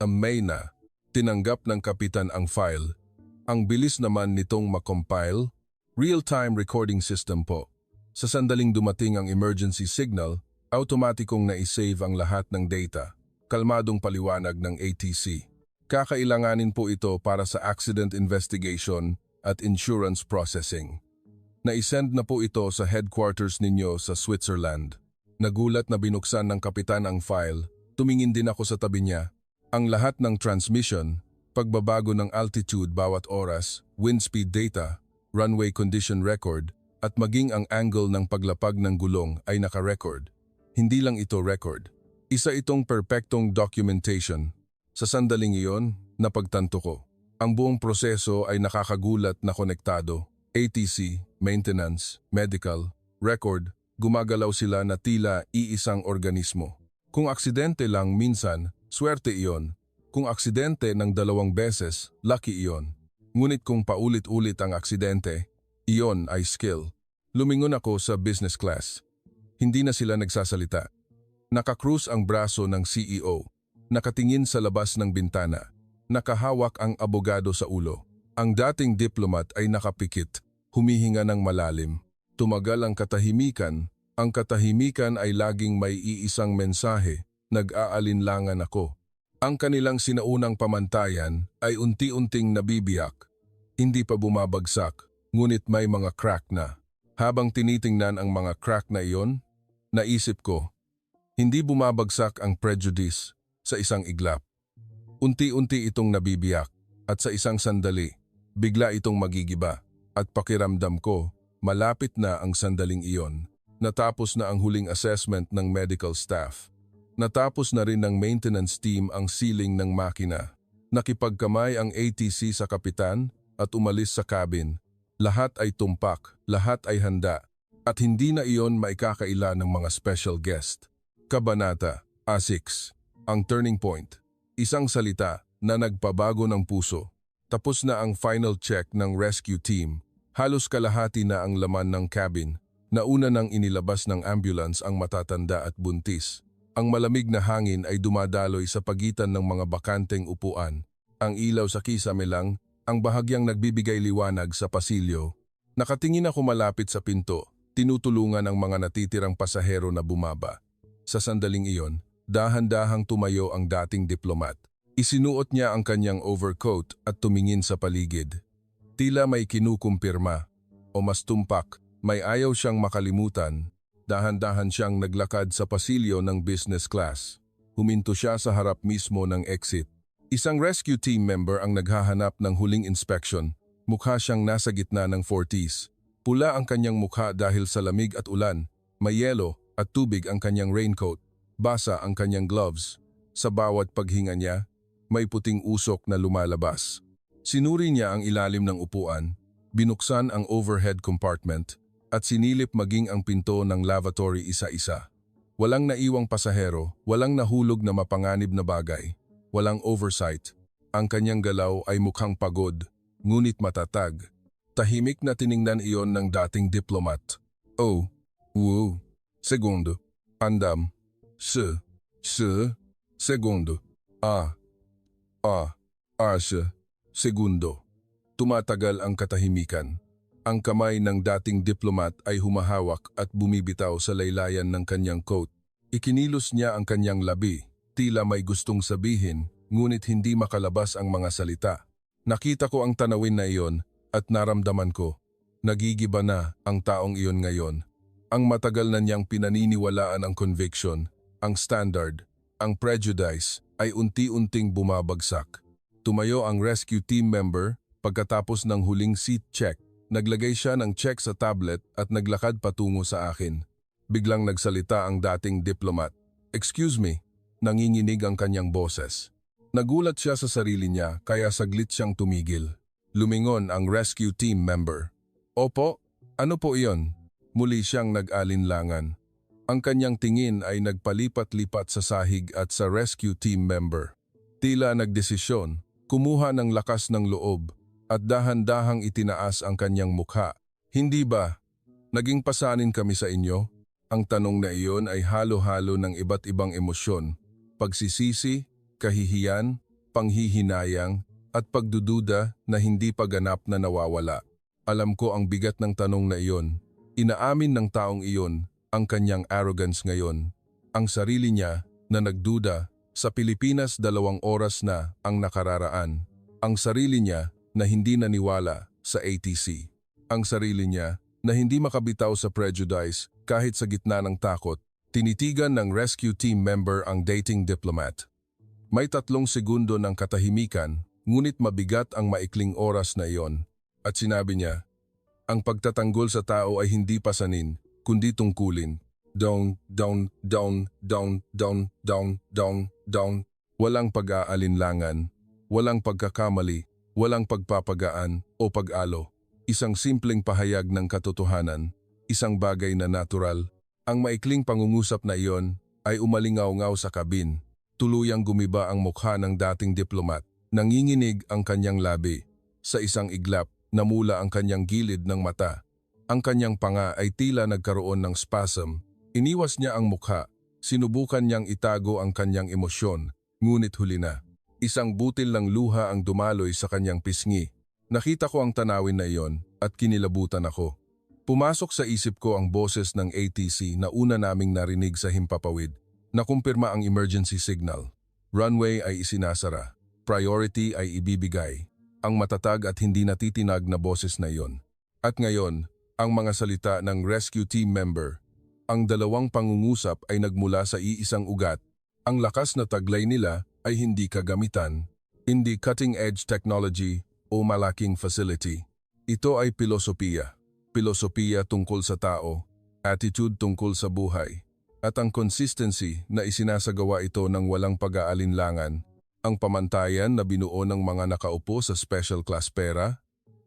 amay na. Tinanggap ng kapitan ang file. Ang bilis naman nitong makompile. Real-time recording system po. Sa sandaling dumating ang emergency signal, automatikong na-save ang lahat ng data. Kalmadong paliwanag ng ATC. Kakailanganin po ito para sa accident investigation at insurance processing. Na-send na po ito sa headquarters ninyo sa Switzerland. Nagulat na binuksan ng kapitan ang file. Tumingin din ako sa tabi niya. Ang lahat ng transmission, pagbabago ng altitude bawat oras, wind speed data, runway condition record, at maging ang angle ng paglapag ng gulong ay naka-record. Hindi lang ito record. Isa itong perpektong documentation. Sa sandaling iyon, napagtanto ko. Ang buong proseso ay nakakagulat na konektado. ATC, maintenance, medical, record, gumagalaw sila na tila iisang organismo. Kung aksidente lang minsan, swerte iyon. Kung aksidente ng 2 beses, lucky iyon. Ngunit kung paulit-ulit ang aksidente, iyon ay skill. Lumingon ako sa business class. Hindi na sila nagsasalita. Nakakrus ang braso ng CEO. Nakatingin sa labas ng bintana. Nakahawak ang abogado sa ulo. Ang dating diplomat ay nakapikit, humihinga ng malalim. Tumagal ang katahimikan. Ang katahimikan ay laging may iisang mensahe. Nag-aalinlangan ako. Ang kanilang sinaunang pamantayan ay unti-unting nabibiyak. Hindi pa bumabagsak, ngunit may mga crack na. Habang tinitingnan ang mga crack na iyon, naisip ko, hindi bumabagsak ang prejudice sa isang iglap. Unti-unti itong nabibiyak at sa isang sandali, bigla itong magigiba at pakiramdam ko, malapit na ang sandaling iyon. Natapos na ang huling assessment ng medical staff. Natapos na rin ng maintenance team ang sealing ng makina. Nakipagkamay ang ATC sa kapitan at umalis sa cabin. Lahat ay tumpak, lahat ay handa, at hindi na iyon maikakaila ng mga special guest. Kabanata 6. Ang turning point. Isang salita na nagpabago ng puso. Tapos na ang final check ng rescue team. Halos kalahati na ang laman ng cabin. Nauna nang inilabas ng ambulance ang matatanda at buntis. Ang malamig na hangin ay dumadaloy sa pagitan ng mga bakanteng upuan. Ang ilaw sa kisame lang, ang bahagyang nagbibigay liwanag sa pasilyo. Nakatingin ako malapit sa pinto, tinutulungan ang mga natitirang pasahero na bumaba. Sa sandaling iyon, dahan-dahang tumayo ang dating diplomat. Isinuot niya ang kanyang overcoat at tumingin sa paligid. Tila may kinukumpirma, o mas tumpak, may ayaw siyang makalimutan. Dahan-dahan siyang naglakad sa pasilyo ng business class. Huminto siya sa harap mismo ng exit. Isang rescue team member ang naghahanap ng huling inspection. Mukha siyang nasa gitna ng 40s. Pula ang kanyang mukha dahil sa lamig at ulan. May yelo at tubig ang kanyang raincoat. Basa ang kanyang gloves. Sa bawat paghinga niya, may puting usok na lumalabas. Sinuri niya ang ilalim ng upuan, binuksan ang overhead compartment, at sinilip maging ang pinto ng lavatory isa-isa. Walang naiwang pasahero, walang nahulog na mapanganib na bagay, walang oversight. Ang kanyang galaw ay mukhang pagod, ngunit matatag. Tahimik na tiningnan iyon ng dating diplomat. Oh, wow, segundo, andam, segundo, segundo. Tumatagal ang katahimikan. Ang kamay ng dating diplomat ay humahawak at bumibitaw sa laylayan ng kanyang coat. Ikinilos niya ang kanyang labi, tila may gustong sabihin, ngunit hindi makalabas ang mga salita. Nakita ko ang tanawin na iyon at naramdaman ko, nagigiba na ang taong iyon ngayon. Ang matagal na niyang pinaniniwalaan ang conviction, ang standard, ang prejudice ay unti-unting bumabagsak. Tumayo ang rescue team member pagkatapos ng huling seat check. Naglagay siya ng check sa tablet at naglakad patungo sa akin. Biglang nagsalita ang dating diplomat. "Excuse me," nanginginig ang kanyang boses. Nagulat siya sa sarili niya kaya saglit siyang tumigil. Lumingon ang rescue team member. "Opo, ano po iyon?" Muli siyang nag-alinlangan. Ang kanyang tingin ay nagpalipat-lipat sa sahig at sa rescue team member. Tila nagdesisyon, kumuha ng lakas ng loob, at dahan-dahang itinaas ang kanyang mukha. "Hindi ba? Naging pasanin kami sa inyo?" Ang tanong na iyon ay halo-halo ng iba't ibang emosyon. Pagsisisi, kahihiyan, panghihinayang, at pagdududa na hindi pa ganap na nawawala. Alam ko ang bigat ng tanong na iyon. Inaamin ng taong iyon ang kanyang arrogance ngayon. Ang sarili niya na nagduda, sa Pilipinas 2 oras na ang nakararaan. Ang sarili niya na hindi naniwala sa ATC. Ang sarili niya na hindi makabitaw sa prejudice kahit sa gitna ng takot. Tinitigan ng rescue team member ang dating diplomat. May 3 segundo ng katahimikan, ngunit mabigat ang maikling oras na iyon. At sinabi niya, "Ang pagtatanggol sa tao ay hindi pasanin, kundi tungkulin. Down, down, down, down, down, down, down, down." Walang pag-aalinlangan, walang pagkakamali, walang pagpapagaan o pag-alo. Isang simpleng pahayag ng katotohanan, isang bagay na natural. Ang maikling pangungusap na iyon ay umalingaw-ngaw sa kabin. Tuluyang gumiba ang mukha ng dating diplomat. Nanginginig ang kanyang labi. Sa isang iglap, namula ang kanyang gilid ng mata. Ang kanyang panga ay tila nagkaroon ng spasm. Iniwas niya ang mukha. Sinubukan niyang itago ang kanyang emosyon, ngunit huli na. Isang butil ng luha ang dumaloy sa kanyang pisngi. Nakita ko ang tanawin na iyon at kinilabutan ako. Pumasok sa isip ko ang boses ng ATC na una naming narinig sa himpapawid. Nakumpirma ang emergency signal. Runway ay isinasara. Priority ay ibibigay. Ang matatag at hindi natitinag na boses na iyon. At ngayon, ang mga salita ng rescue team member. Ang 2 pangungusap ay nagmula sa iisang ugat. Ang lakas na taglay nila ay hindi kagamitan, hindi cutting-edge technology o malaking facility. Ito ay pilosopiya. Pilosopiya tungkol sa tao, attitude tungkol sa buhay, at ang consistency na isinasagawa ito ng walang pag-aalinlangan. Ang pamantayan na binuo ng mga nakaupo sa special class pera,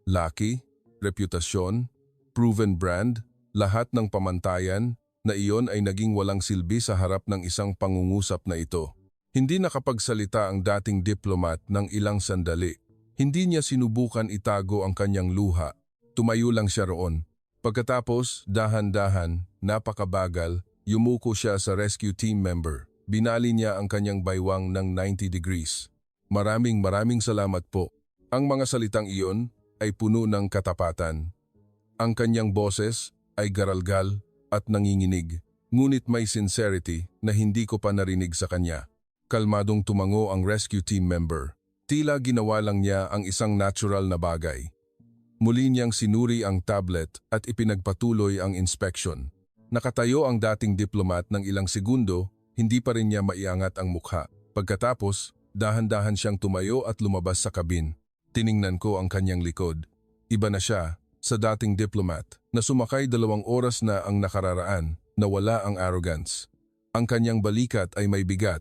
laki, reputasyon, proven brand, lahat ng pamantayan na iyon ay naging walang silbi sa harap ng isang pangungusap na ito. Hindi nakapagsalita ang dating diplomat ng ilang sandali. Hindi niya sinubukan itago ang kanyang luha. Tumayo lang siya roon. Pagkatapos, dahan-dahan, napakabagal, yumuko siya sa rescue team member. Binali niya ang kanyang baywang ng 90 degrees. Maraming salamat po." Ang mga salitang iyon ay puno ng katapatan. Ang kanyang boses ay garalgal at nanginginig, ngunit may sincerity na hindi ko pa narinig sa kanya. Kalmadong tumango ang rescue team member. Tila ginawa lang niya ang isang natural na bagay. Muli niyang sinuri ang tablet at ipinagpatuloy ang inspection. Nakatayo ang dating diplomat ng ilang segundo, hindi pa rin niya maiangat ang mukha. Pagkatapos, dahan-dahan siyang tumayo at lumabas sa kabin. Tiningnan ko ang kanyang likod. Iba na siya sa dating diplomat na sumakay 2 oras na ang nakararaan na wala ang arrogance. Ang kanyang balikat ay may bigat,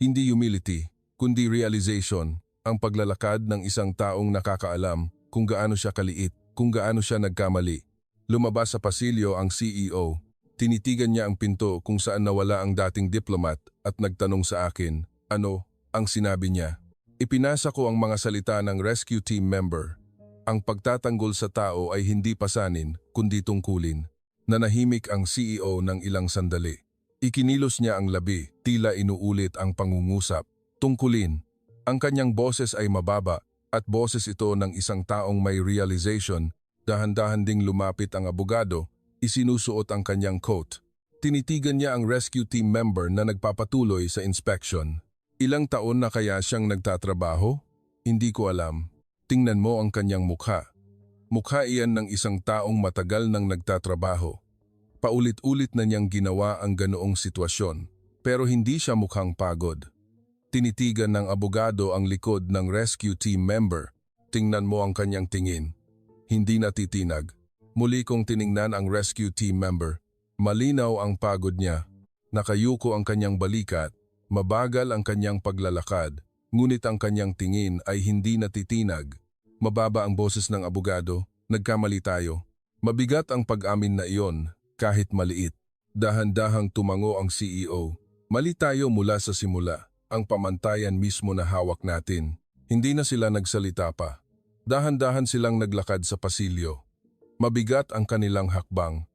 hindi humility, kundi realization, ang paglalakad ng isang taong nakakaalam kung gaano siya kaliit, kung gaano siya nagkamali. Lumabas sa pasilyo ang CEO. Tinitigan niya ang pinto kung saan nawala ang dating diplomat at nagtanong sa akin, ano ang sinabi niya. Ipinasa ko ang mga salita ng rescue team member. Ang pagtatanggol sa tao ay hindi pasanin, kundi tungkulin. Nanahimik ang CEO ng ilang sandali. Ikinilos niya ang labi, tila inuulit ang pangungusap. Tungkulin. Ang kanyang boses ay mababa at boses ito ng isang taong may realization. Dahan-dahan ding lumapit ang abogado, isinusuot ang kanyang coat. Tinitigan niya ang rescue team member na nagpapatuloy sa inspection. Ilang taon na kaya siyang nagtatrabaho? Hindi ko alam. Tingnan mo ang kanyang mukha. Mukha iyan ng isang taong matagal nang nagtatrabaho. Paulit-ulit na niyang ginawa ang ganoong sitwasyon, pero hindi siya mukhang pagod. Tinitigan ng abogado ang likod ng rescue team member. Tingnan mo ang kanyang tingin. Hindi natitinag. Muli kong tiningnan ang rescue team member. Malinaw ang pagod niya. Nakayuko ang kanyang balikat. Mabagal ang kanyang paglalakad. Ngunit ang kanyang tingin ay hindi natitinag. Mababa ang boses ng abogado. Nagkamali tayo. Mabigat ang pag-amin na iyon, kahit maliit. Dahan-dahang tumango ang CEO. Mali tayo mula sa simula. Ang pamantayan mismo na hawak natin. Hindi na sila nagsalita pa. Dahan-dahan silang naglakad sa pasilyo. Mabigat ang kanilang hakbang.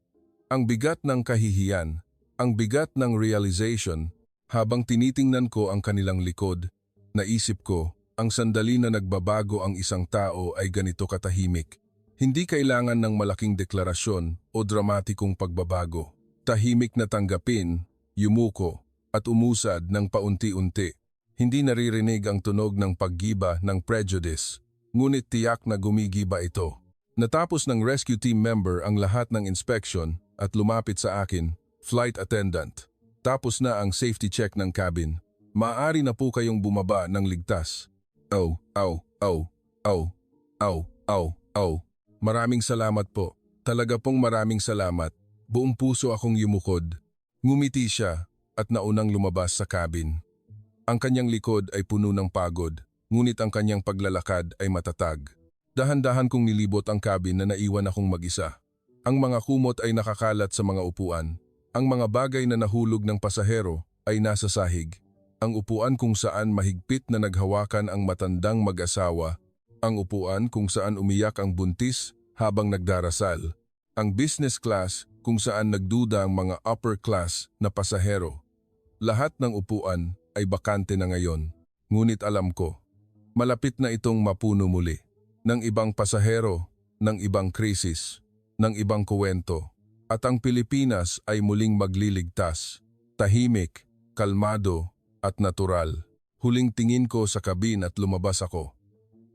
Ang bigat ng kahihiyan, ang bigat ng realization. Habang tinitingnan ko ang kanilang likod, naisip ko, ang sandali na nagbabago ang isang tao ay ganito katahimik. Hindi kailangan ng malaking deklarasyon o dramatikong pagbabago. Tahimik na tanggapin, yumuko, at umusad ng paunti-unti. Hindi naririnig ang tunog ng paggiba ng prejudice, ngunit tiyak na gumigiba ito. Natapos ng rescue team member ang lahat ng inspection at lumapit sa akin, flight attendant. Tapos na ang safety check ng cabin. Maaari na po kayong bumaba ng ligtas. Aw. Maraming salamat po. Talaga pong maraming salamat. Buong puso akong yumukod. Ngumiti siya at naunang lumabas sa cabin. Ang kanyang likod ay puno ng pagod, ngunit ang kanyang paglalakad ay matatag. Dahan-dahan kong nilibot ang cabin na naiwan akong mag-isa. Ang mga kumot ay nakakalat sa mga upuan. Ang mga bagay na nahulog ng pasahero ay nasa sahig. Ang upuan kung saan mahigpit na naghawakan ang matandang mag-asawa. Ang upuan kung saan umiyak ang buntis habang nagdarasal. Ang business class kung saan nagduda ang mga upper class na pasahero. Lahat ng upuan ay bakante na ngayon. Ngunit alam ko, malapit na itong mapuno muli. Ng ibang pasahero, ng ibang krisis, ng ibang kuwento. At ang Pilipinas ay muling magliligtas. Tahimik, kalmado, at natural. Huling tingin ko sa kabin at lumabas ako.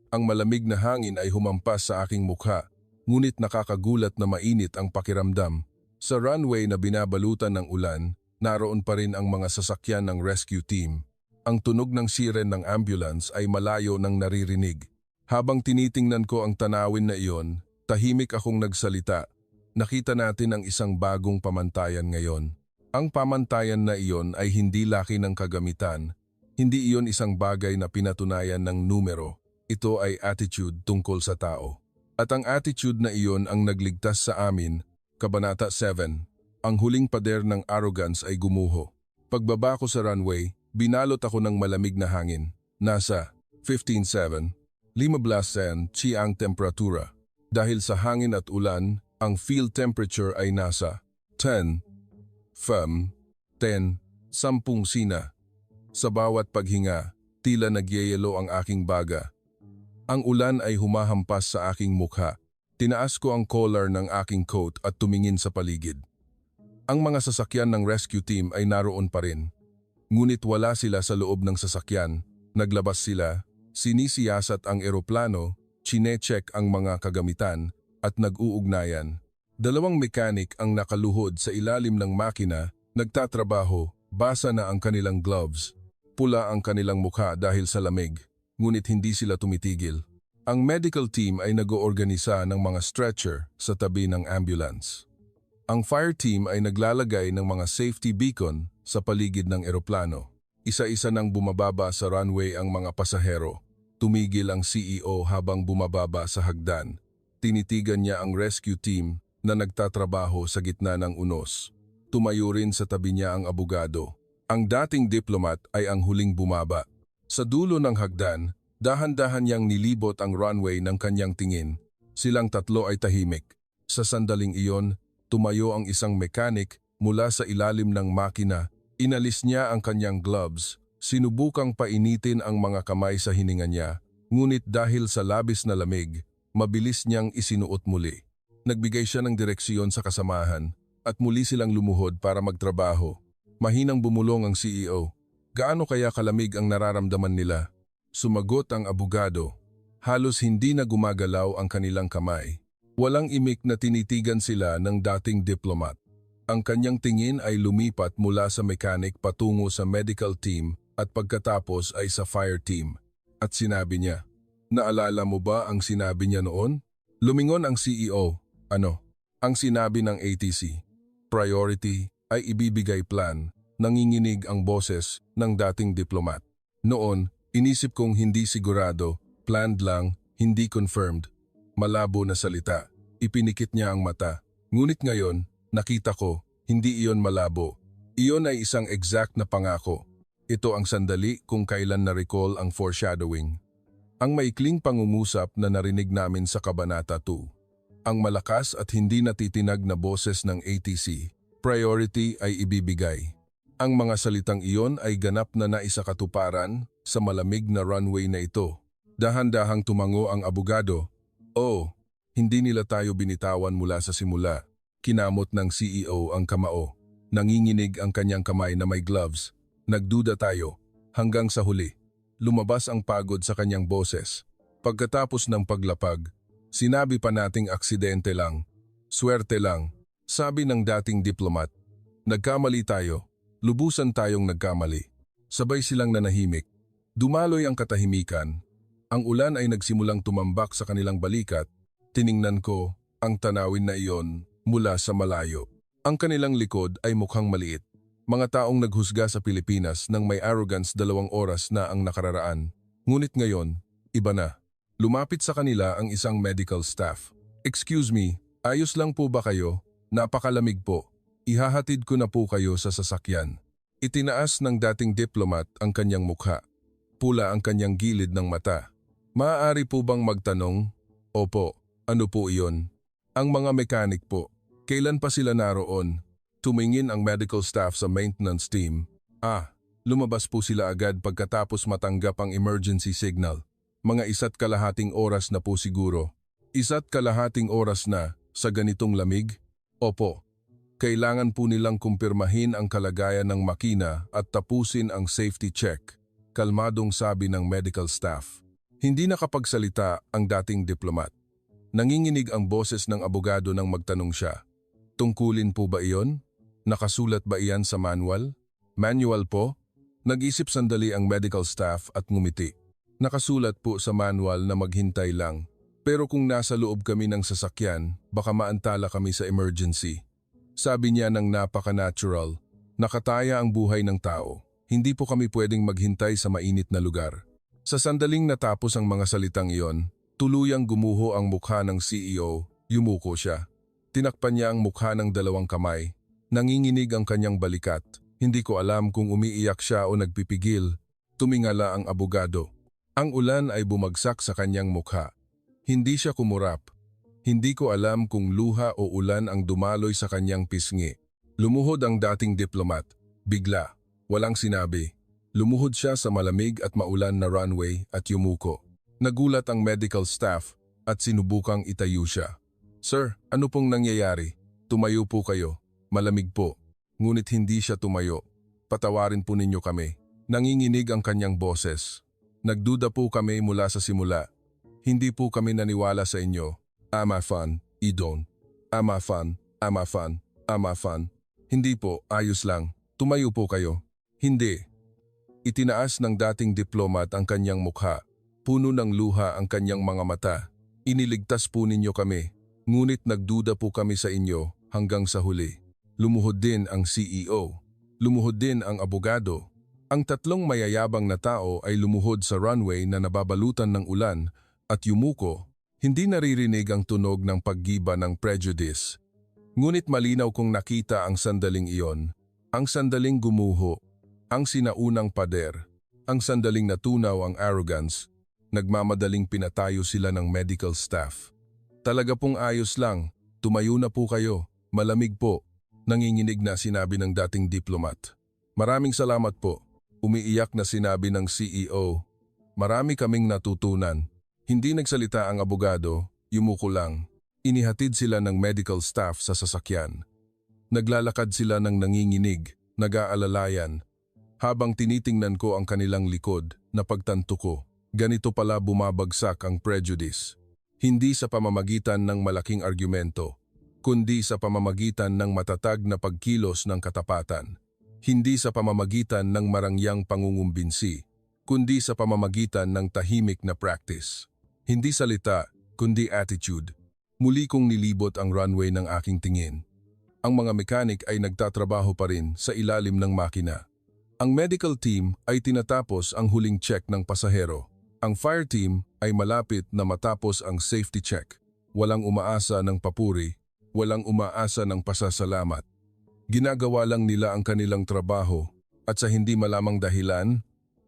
Ang malamig na hangin ay humampas sa aking mukha, ngunit nakakagulat na mainit ang pakiramdam. Sa runway na binabalutan ng ulan, naroon pa rin ang mga sasakyan ng rescue team. Ang tunog ng siren ng ambulance ay malayo nang naririnig. Habang tinitingnan ko ang tanawin na iyon, tahimik akong nagsalita. Nakita natin ang isang bagong pamantayan ngayon. Ang pamantayan na iyon ay hindi laki ng kagamitan. Hindi iyon isang bagay na pinatunayan ng numero. Ito ay attitude tungkol sa tao. At ang attitude na iyon ang nagligtas sa amin. Kabanata 7. Ang huling pader ng arrogance ay gumuho. Pagbaba ko sa runway, binalot ako ng malamig na hangin. Nasa 15.7. 15 ang temperatura. Dahil sa hangin at ulan, ang field temperature ay nasa 10. 10. 10 sina. Sa bawat paghinga, tila nagyeyelo ang aking baga. Ang ulan ay humahampas sa aking mukha. Tinaas ko ang collar ng aking coat at tumingin sa paligid. Ang mga sasakyan ng rescue team ay naroon pa rin. Ngunit wala sila sa loob ng sasakyan, naglabas sila, sinisiyasat ang eroplano, chinecheck ang mga kagamitan, at nag-uugnayan. Dalawang mekanik ang nakaluhod sa ilalim ng makina, nagtatrabaho, basa na ang kanilang gloves. Pula ang kanilang mukha dahil sa lamig, ngunit hindi sila tumitigil. Ang medical team ay nag-oorganisa ng mga stretcher sa tabi ng ambulance. Ang fire team ay naglalagay ng mga safety beacon sa paligid ng eroplano. Isa-isa nang bumababa sa runway ang mga pasahero. Tumigil ang CEO habang bumababa sa hagdan. Tinitigan niya ang rescue team na nagtatrabaho sa gitna ng unos. Tumayo rin sa tabi niya ang abogado. Ang dating diplomat ay ang huling bumaba. Sa dulo ng hagdan, dahan-dahan niyang nilibot ang runway ng kanyang tingin. Silang tatlo ay tahimik. Sa sandaling iyon, tumayo ang isang mekanik mula sa ilalim ng makina. Inalis niya ang kanyang gloves. Sinubukang painitin ang mga kamay sa hininga niya. Ngunit dahil sa labis na lamig, mabilis niyang isinuot muli. Nagbigay siya ng direksyon sa kasamahan at muli silang lumuhod para magtrabaho. Mahinang bumulong ang CEO. Gaano kaya kalamig ang nararamdaman nila? Sumagot ang abogado. Halos hindi na gumagalaw ang kanilang kamay. Walang imik na tinitigan sila ng dating diplomat. Ang kanyang tingin ay lumipat mula sa mechanic patungo sa medical team at pagkatapos ay sa fire team. At sinabi niya, "Naalala mo ba ang sinabi niya noon?" Lumingon ang CEO. Ano? Ang sinabi ng ATC. Priority ay ibibigay plan. Nanginginig ang boses ng dating diplomat. Noon, inisip kong hindi sigurado, planned lang, hindi confirmed. Malabo na salita. Ipinikit niya ang mata. Ngunit ngayon, nakita ko, hindi iyon malabo. Iyon ay isang exact na pangako. Ito ang sandali kung kailan na-recall ang foreshadowing. Ang maikling pangungusap na narinig namin sa Kabanata 2. Ang malakas at hindi natitinag na boses ng ATC. Priority ay ibibigay. Ang mga salitang iyon ay ganap na naisakatuparan sa malamig na runway na ito. Dahan-dahang tumango ang abogado. "Oh, hindi nila tayo binitawan mula sa simula." Kinamot ng CEO ang kamao. Nanginginig ang kanyang kamay na may gloves. Nagduda tayo. Hanggang sa huli. Lumabas ang pagod sa kanyang boses. Pagkatapos ng paglapag, sinabi pa nating aksidente lang. Swerte lang. Sabi ng dating diplomat. Nagkamali tayo. Lubusan tayong nagkamali. Sabay silang nanahimik. Dumaloy ang katahimikan. Ang ulan ay nagsimulang tumambak sa kanilang balikat. Tiningnan ko ang tanawin na iyon mula sa malayo. Ang kanilang likod ay mukhang maliit. Mga taong naghusga sa Pilipinas ng may arrogance 2 oras na ang nakararaan. Ngunit ngayon, iba na. Lumapit sa kanila ang isang medical staff. "Excuse me, ayos lang po ba kayo? Napakalamig po. Ihahatid ko na po kayo sa sasakyan." Itinaas ng dating diplomat ang kanyang mukha. Pula ang kanyang gilid ng mata. "Maaari po bang magtanong?" "Opo, ano po iyon?" "Ang mga mekanik po. Kailan pa sila naroon?" Tumingin ang medical staff sa maintenance team. Lumabas po sila agad pagkatapos matanggap ang emergency signal. Mga 1.5 oras na po siguro. 1.5 oras na sa ganitong lamig? Opo. Kailangan po nilang kumpirmahin ang kalagayan ng makina at tapusin ang safety check. Kalmadong sabi ng medical staff. Hindi nakapagsalita ang dating diplomat. Nanginginig ang boses ng abogado nang magtanong siya. "Tungkulin po ba iyon? Nakasulat ba iyan sa manual?" "Manual po?" Nag-isip sandali ang medical staff at ngumiti. "Nakasulat po sa manual na maghintay lang. Pero kung nasa loob kami ng sasakyan, baka maantala kami sa emergency." Sabi niya ng napaka-natural. "Nakataya ang buhay ng tao. Hindi po kami pwedeng maghintay sa mainit na lugar." Sa sandaling natapos ang mga salitang iyon, tuluyang gumuho ang mukha ng CEO, yumuko siya. Tinakpan niya ang mukha ng 2 kamay. Nanginginig ang kanyang balikat. Hindi ko alam kung umiiyak siya o nagpipigil. Tumingala ang abogado. Ang ulan ay bumagsak sa kanyang mukha. Hindi siya kumurap. Hindi ko alam kung luha o ulan ang dumaloy sa kanyang pisngi. Lumuhod ang dating diplomat. Bigla. Walang sinabi. Lumuhod siya sa malamig at maulan na runway at yumuko. Nagulat ang medical staff at sinubukang itayo siya. "Sir, ano pong nangyayari? Tumayo po kayo. Malamig po. Ngunit hindi siya tumayo. Patawarin po ninyo kami. Nanginginig ang kanyang boses. Nagduda po kami mula sa simula. Hindi po kami naniwala sa inyo. Ama fan, idon. Ama fan, ama fan, ama fan. Hindi po, ayos lang. Tumayo po kayo. Hindi. Itinaas ng dating diplomat ang kanyang mukha. Puno ng luha ang kanyang mga mata. Iniligtas po ninyo kami. Ngunit nagduda po kami sa inyo hanggang sa huli. Lumuhod din ang CEO. Lumuhod din ang abogado. Ang tatlong mayayabang na tao ay lumuhod sa runway na nababalutan ng ulan at yumuko. Hindi naririnig ang tunog ng paggiba ng prejudice. Ngunit malinaw kong nakita ang sandaling iyon. Ang sandaling gumuho. Ang sinaunang pader. Ang sandaling natunaw ang arrogance. Nagmamadaling pinatayo sila ng medical staff. Talaga pong ayos lang. Tumayo na po kayo. Malamig po. Nanginginig na sinabi ng dating diplomat. Maraming salamat po. Umiiyak na sinabi ng CEO. Marami kaming natutunan. Hindi nagsalita ang abogado, yumuko lang. Inihatid sila ng medical staff sa sasakyan. Naglalakad sila ng nanginginig, nag-aalalayan. Habang tinitingnan ko ang kanilang likod, napagtanto ko, ganito pala bumabagsak ang prejudice. Hindi sa pamamagitan ng malaking argumento, kundi sa pamamagitan ng matatag na pagkilos ng katapatan. Hindi sa pamamagitan ng marangyang pangungumbinsi, kundi sa pamamagitan ng tahimik na practice. Hindi salita, kundi attitude. Muli kong nilibot ang runway ng aking tingin. Ang mga mekanik ay nagtatrabaho pa rin sa ilalim ng makina. Ang medical team ay tinatapos ang huling check ng pasahero. Ang fire team ay malapit na matapos ang safety check. Walang umaasa ng papuri. Walang umaasa ng pasasalamat. Ginagawa lang nila ang kanilang trabaho at sa hindi malamang dahilan,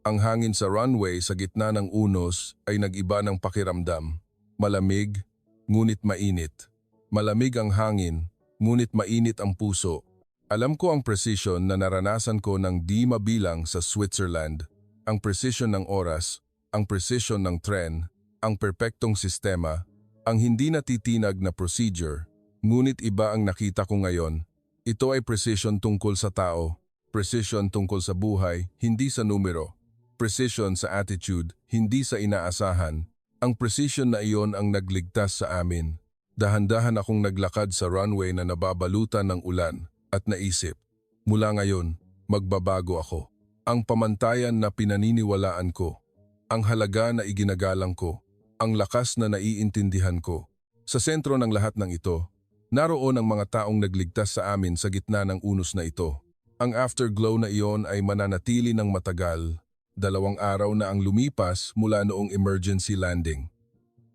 ang hangin sa runway sa gitna ng unos ay nag-iba ng pakiramdam. Malamig, ngunit mainit. Malamig ang hangin, ngunit mainit ang puso. Alam ko ang precision na naranasan ko ng di mabilang sa Switzerland. Ang precision ng oras, ang precision ng tren, ang perpektong sistema, ang hindi natitinag na procedure. Ngunit iba ang nakita ko ngayon. Ito ay precision tungkol sa tao, precision tungkol sa buhay, hindi sa numero. Precision sa attitude, hindi sa inaasahan. Ang precision na iyon ang nagligtas sa amin. Dahan-dahan akong naglakad sa runway na nababalutan ng ulan at naisip, mula ngayon, magbabago ako. Ang pamantayan na pinaniniwalaan ko, ang halaga na iginagalang ko, ang lakas na naiintindihan ko. Sa sentro ng lahat ng ito, naroon ang mga taong nagligtas sa amin sa gitna ng unos na ito. Ang afterglow na iyon ay mananatili ng matagal. 2 araw na ang lumipas mula noong emergency landing.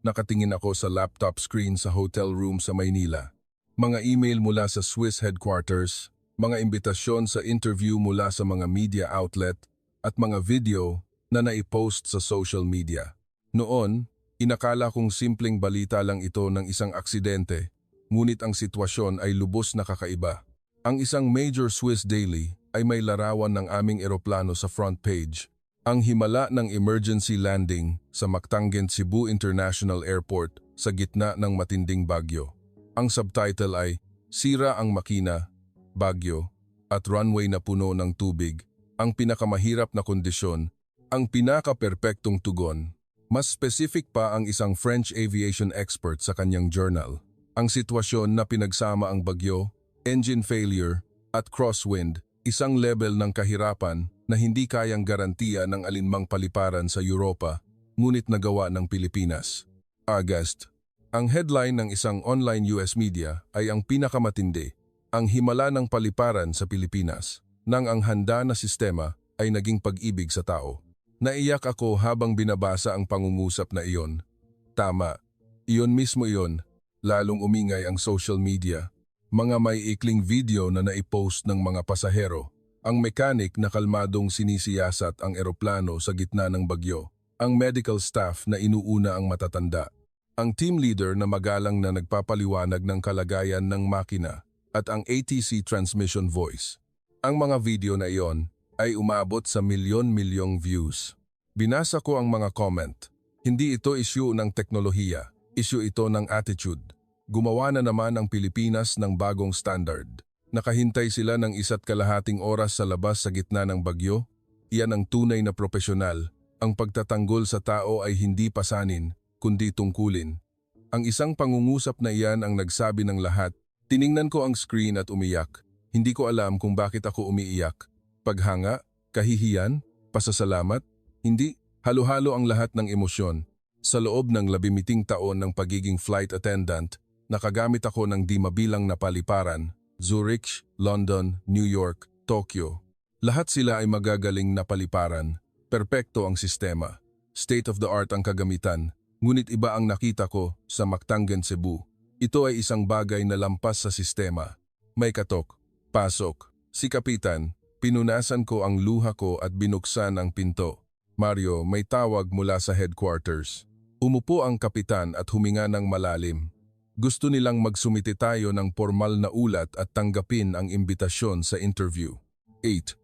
Nakatingin ako sa laptop screen sa hotel room sa Maynila. Mga email mula sa Swiss headquarters, mga imbitasyon sa interview mula sa mga media outlet, at mga video na naipost sa social media. Noon, inakala kong simpleng balita lang ito ng isang aksidente. Ngunit ang sitwasyon ay lubos na kakaiba. Ang isang major Swiss daily ay may larawan ng aming eroplano sa front page. Ang himala ng emergency landing sa Mactangen Cebu International Airport sa gitna ng matinding bagyo. Ang subtitle ay, "Sira ang makina, bagyo, at runway na puno ng tubig. Ang pinakamahirap na kondisyon, ang pinaka-perpektong tugon." Mas specific pa ang isang French aviation expert sa kanyang journal. Ang sitwasyon na pinagsama ang bagyo, engine failure, at crosswind, isang level ng kahirapan na hindi kayang garantiya ng alinmang paliparan sa Europa, ngunit nagawa ng Pilipinas. August. Ang headline ng isang online US media ay ang pinakamatindi, ang himala ng paliparan sa Pilipinas, nang ang handa na sistema ay naging pag-ibig sa tao. Naiyak ako habang binabasa ang pangungusap na iyon. Tama, iyon mismo iyon. Lalong umingay ang social media. Mga may ikling video na naipost ng mga pasahero. Ang mekanik na kalmadong sinisiyasat ang eroplano sa gitna ng bagyo. Ang medical staff na inuuna ang matatanda. Ang team leader na magalang na nagpapaliwanag ng kalagayan ng makina. At ang ATC transmission voice. Ang mga video na iyon ay umabot sa milyon-milyong views. Binasa ko ang mga comment. Hindi ito issue ng teknolohiya. Issue ito ng attitude. Gumawa na naman ang Pilipinas ng bagong standard. Nakahintay sila ng 1.5 oras sa labas sa gitna ng bagyo. Iyan ang tunay na profesional. Ang pagtatanggol sa tao ay hindi pasanin, kundi tungkulin. Ang isang pangungusap na iyan ang nagsabi ng lahat. Tiningnan ko ang screen at umiyak. Hindi ko alam kung bakit ako umiiyak. Paghanga, kahihiyan, pasasalamat, hindi, halo-halo ang lahat ng emosyon. Sa loob ng 17 taon ng pagiging flight attendant, nakagamit ako ng di mabilang na paliparan, Zurich, London, New York, Tokyo. Lahat sila ay magagaling na paliparan. Perpekto ang sistema. State-of-the-art ang kagamitan. Ngunit iba ang nakita ko sa Mactangen, Cebu. Ito ay isang bagay na lampas sa sistema. May katok, pasok. Si Kapitan, pinunasan ko ang luha ko at binuksan ang pinto. Mario, may tawag mula sa headquarters. Umupo ang kapitan at huminga ng malalim. Gusto nilang magsumite tayo ng formal na ulat at tanggapin ang imbitasyon sa interview. 8.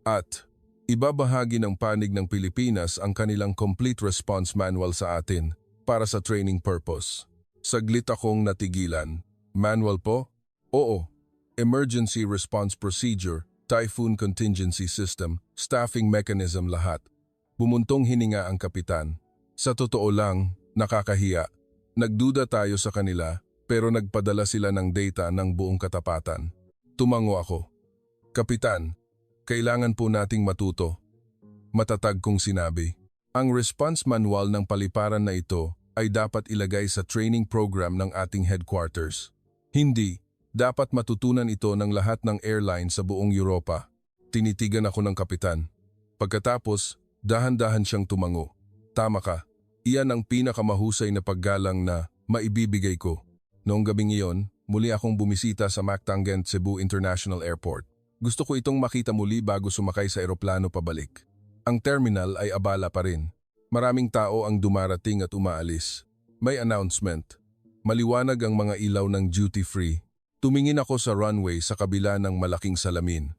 At ibabahagi ng panig ng Pilipinas ang kanilang complete response manual sa atin para sa training purpose. Saglit akong natigilan. Manual po? Oo. Emergency response procedure, typhoon contingency system, staffing mechanism lahat. Bumuntong hininga ang kapitan. Sa totoo lang, nakakahiya. Nagduda tayo sa kanila pero nagpadala sila ng data ng buong katapatan. Tumango ako. Kapitan, kailangan po nating matuto. Matatag kong sinabi. Ang response manual ng paliparan na ito ay dapat ilagay sa training program ng ating headquarters. Hindi, dapat matutunan ito ng lahat ng airline sa buong Europa. Tinitigan ako ng kapitan. Pagkatapos, dahan-dahan siyang tumango. Tama ka. Iyan ang pinakamahusay na paggalang na maibibigay ko. Noong gabing iyon, muli akong bumisita sa Mactangen Cebu International Airport. Gusto ko itong makita muli bago sumakay sa eroplano pabalik. Ang terminal ay abala pa rin. Maraming tao ang dumarating at umaalis. May announcement. Maliwanag ang mga ilaw ng duty-free. Tumingin ako sa runway sa kabila ng malaking salamin.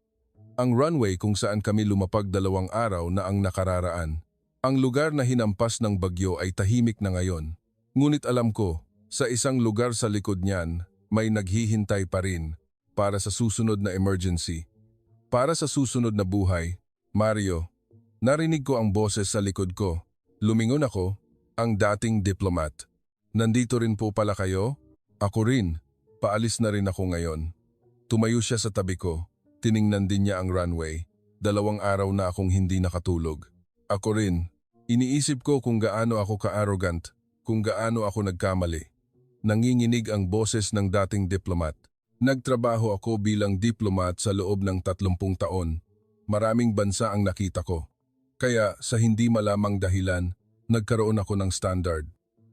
Ang runway kung saan kami lumapag 2 araw na ang nakararaan. Ang lugar na hinampas ng bagyo ay tahimik na ngayon. Ngunit alam ko, sa isang lugar sa likod niyan, may naghihintay pa rin para sa susunod na emergency. Para sa susunod na buhay. Mario, narinig ko ang boses sa likod ko. Lumingon ako, ang dating diplomat. Nandito rin po pala kayo? Ako rin. Paalis na rin ako ngayon. Tumayo siya sa tabi ko. Tiningnan din niya ang runway. 2 araw na akong hindi nakatulog. Ako rin. Iniisip ko kung gaano ako ka-arrogant, kung gaano ako nagkamali. Nanginginig ang boses ng dating diplomat. Nagtrabaho ako bilang diplomat sa loob ng 30 taon. Maraming bansa ang nakita ko. Kaya sa hindi malamang dahilan, nagkaroon ako ng standard.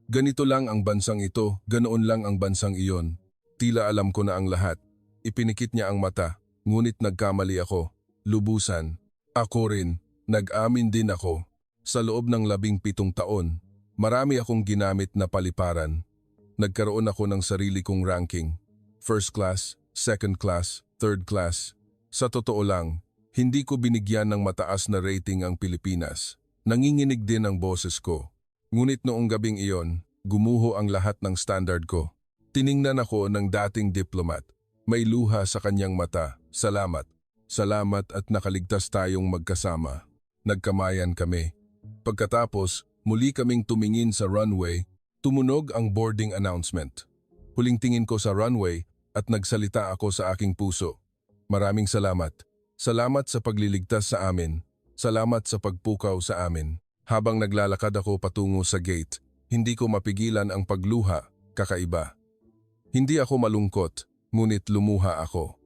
Ganito lang ang bansang ito, ganoon lang ang bansang iyon. Tila alam ko na ang lahat. Ipinikit niya ang mata, ngunit nagkamali ako. Lubusan. Ako rin. Nag-amin din ako. Sa loob ng 17 taon, marami akong ginamit na paliparan. Nagkaroon ako ng sarili kong ranking. First class, second class, third class. Sa totoo lang, hindi ko binigyan ng mataas na rating ang Pilipinas. Nanginginig din ang boses ko. Ngunit noong gabing iyon, gumuho ang lahat ng standard ko. Tiningnan ako ng dating diplomat. May luha sa kanyang mata. Salamat. Salamat at nakaligtas tayong magkasama. Nagkamayan kami. Pagkatapos, muli kaming tumingin sa runway, tumunog ang boarding announcement. Huling tingin ko sa runway at nagsalita ako sa aking puso. Maraming salamat. Salamat sa pagliligtas sa amin. Salamat sa pagpukaw sa amin. Habang naglalakad ako patungo sa gate, hindi ko mapigilan ang pagluha, kakaiba. Hindi ako malungkot, ngunit lumuha ako.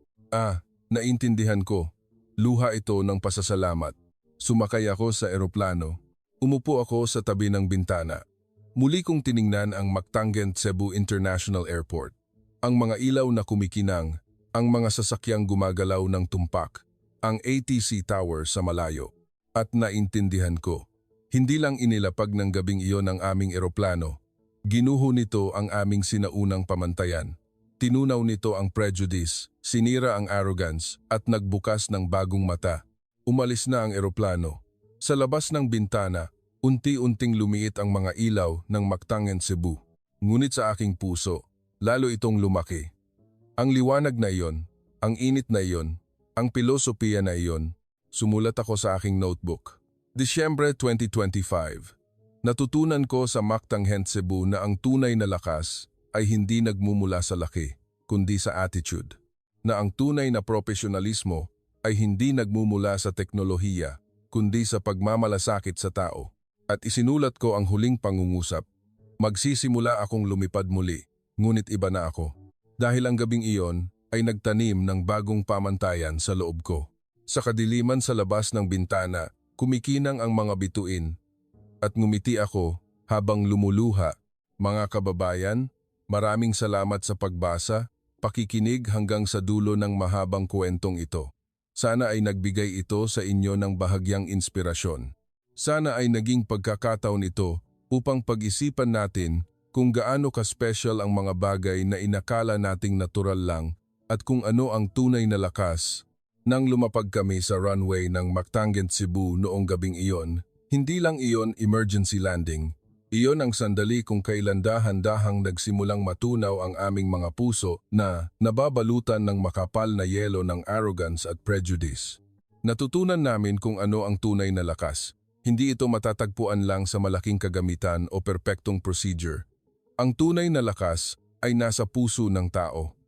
Naintindihan ko. Luha ito ng pasasalamat. Sumakay ako sa eroplano. Umupo ako sa tabi ng bintana. Muli kong tiningnan ang Mactangen Cebu International Airport. Ang mga ilaw na kumikinang, ang mga sasakyang gumagalaw ng tumpak, ang ATC Tower sa malayo. At naintindihan ko. Hindi lang inilapag ng gabing iyon ang aming eroplano. Ginuho nito ang aming sinaunang pamantayan. Tinunaw nito ang prejudice, sinira ang arrogance, at nagbukas ng bagong mata. Umalis na ang eroplano. Sa labas ng bintana, unti-unting lumiit ang mga ilaw ng Mactangen Cebu. Ngunit sa aking puso, lalo itong lumaki. Ang liwanag na iyon, Ang init na iyon, ang pilosopiya na iyon, sumulat ako sa aking notebook. Disyembre 2025. Natutunan ko sa Mactangen Cebu na ang tunay na lakas ay hindi nagmumula sa laki, kundi sa attitude. Na ang tunay na profesionalismo ay hindi nagmumula sa teknolohiya, kundi sa pagmamalasakit sa tao. At isinulat ko ang huling pangungusap. Magsisimula akong lumipad muli, ngunit iba na ako. Dahil ang gabing iyon ay nagtanim ng bagong pamantayan sa loob ko. Sa kadiliman sa labas ng bintana, kumikinang ang mga bituin. At ngumiti ako habang lumuluha. Mga kababayan, maraming salamat sa pagbasa, pakikinig hanggang sa dulo ng mahabang kwentong ito. Sana ay nagbigay ito sa inyo ng bahagyang inspirasyon. Sana ay naging pagkakataon ito upang pag-isipan natin kung gaano ka-special ang mga bagay na inakala nating natural lang at kung ano ang tunay na lakas. Nang lumapag kami sa runway ng Mactangen Cebu noong gabing iyon, hindi lang iyon emergency landing. Iyon ang sandali kung kailan dahan-dahang nagsimulang matunaw ang aming mga puso na nababalutan ng makapal na yelo ng arrogance at prejudice. Natutunan namin kung ano ang tunay na lakas. Hindi ito matatagpuan lang sa malaking kagamitan o perpektong procedure. Ang tunay na lakas ay nasa puso ng tao.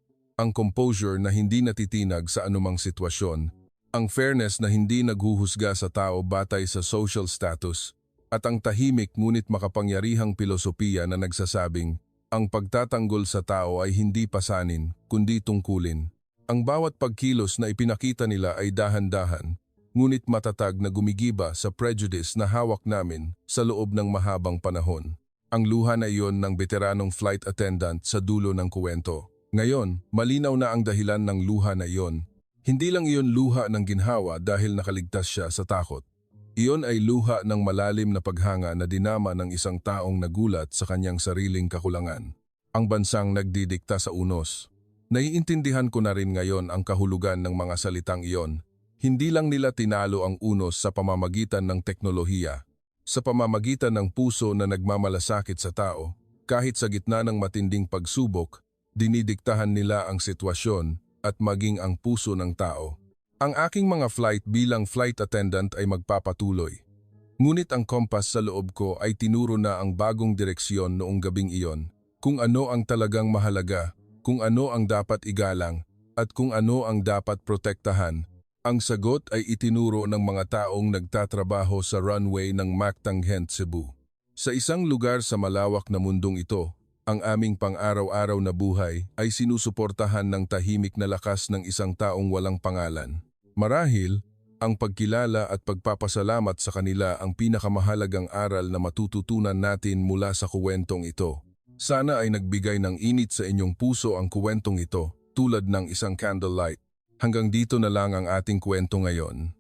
Ang composure na hindi natitinag sa anumang sitwasyon. Ang fairness na hindi naghuhusga sa tao batay sa social status. At ang tahimik ngunit makapangyarihang pilosopiya na nagsasabing, ang pagtatanggol sa tao ay hindi pasanin, kundi tungkulin. Ang bawat pagkilos na ipinakita nila ay dahan-dahan, ngunit matatag na gumigiba sa prejudice na hawak namin sa loob ng mahabang panahon. Ang luha na iyon ng veteranong flight attendant sa dulo ng kuwento. Ngayon, malinaw na ang dahilan ng luha na iyon. Hindi lang iyon luha ng ginhawa dahil nakaligtas siya sa takot. Iyon ay luha ng malalim na paghanga na dinama ng isang taong nagulat sa kanyang sariling kakulangan. Ang bansang nagdidikta sa unos. Naiintindihan ko na rin ngayon ang kahulugan ng mga salitang iyon. Hindi lang nila tinalo ang unos sa pamamagitan ng teknolohiya, sa pamamagitan ng puso na nagmamalasakit sa tao. Kahit sa gitna ng matinding pagsubok, dinidiktahan nila ang sitwasyon at maging ang puso ng tao. Ang aking mga flight bilang flight attendant ay magpapatuloy. Ngunit ang kompas sa loob ko ay tinuro na ang bagong direksyon noong gabing iyon. Kung ano ang talagang mahalaga, kung ano ang dapat igalang, at kung ano ang dapat protektahan. Ang sagot ay itinuro ng mga taong nagtatrabaho sa runway ng Mactangen Cebu. Sa isang lugar sa malawak na mundong ito, ang aming pang-araw-araw na buhay ay sinusuportahan ng tahimik na lakas ng isang taong walang pangalan. Marahil, ang pagkilala at pagpapasalamat sa kanila ang pinakamahalagang aral na matututunan natin mula sa kuwentong ito. Sana ay nagbigay ng init sa inyong puso ang kuwentong ito, tulad ng isang candlelight. Hanggang dito na lang ang ating kwento ngayon.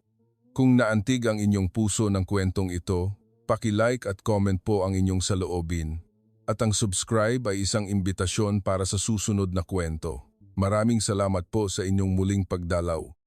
Kung naantig ang inyong puso ng kwentong ito, paki-like at comment po ang inyong saloobin. At ang subscribe ay isang imbitasyon para sa susunod na kwento. Maraming salamat po sa inyong muling pagdalaw.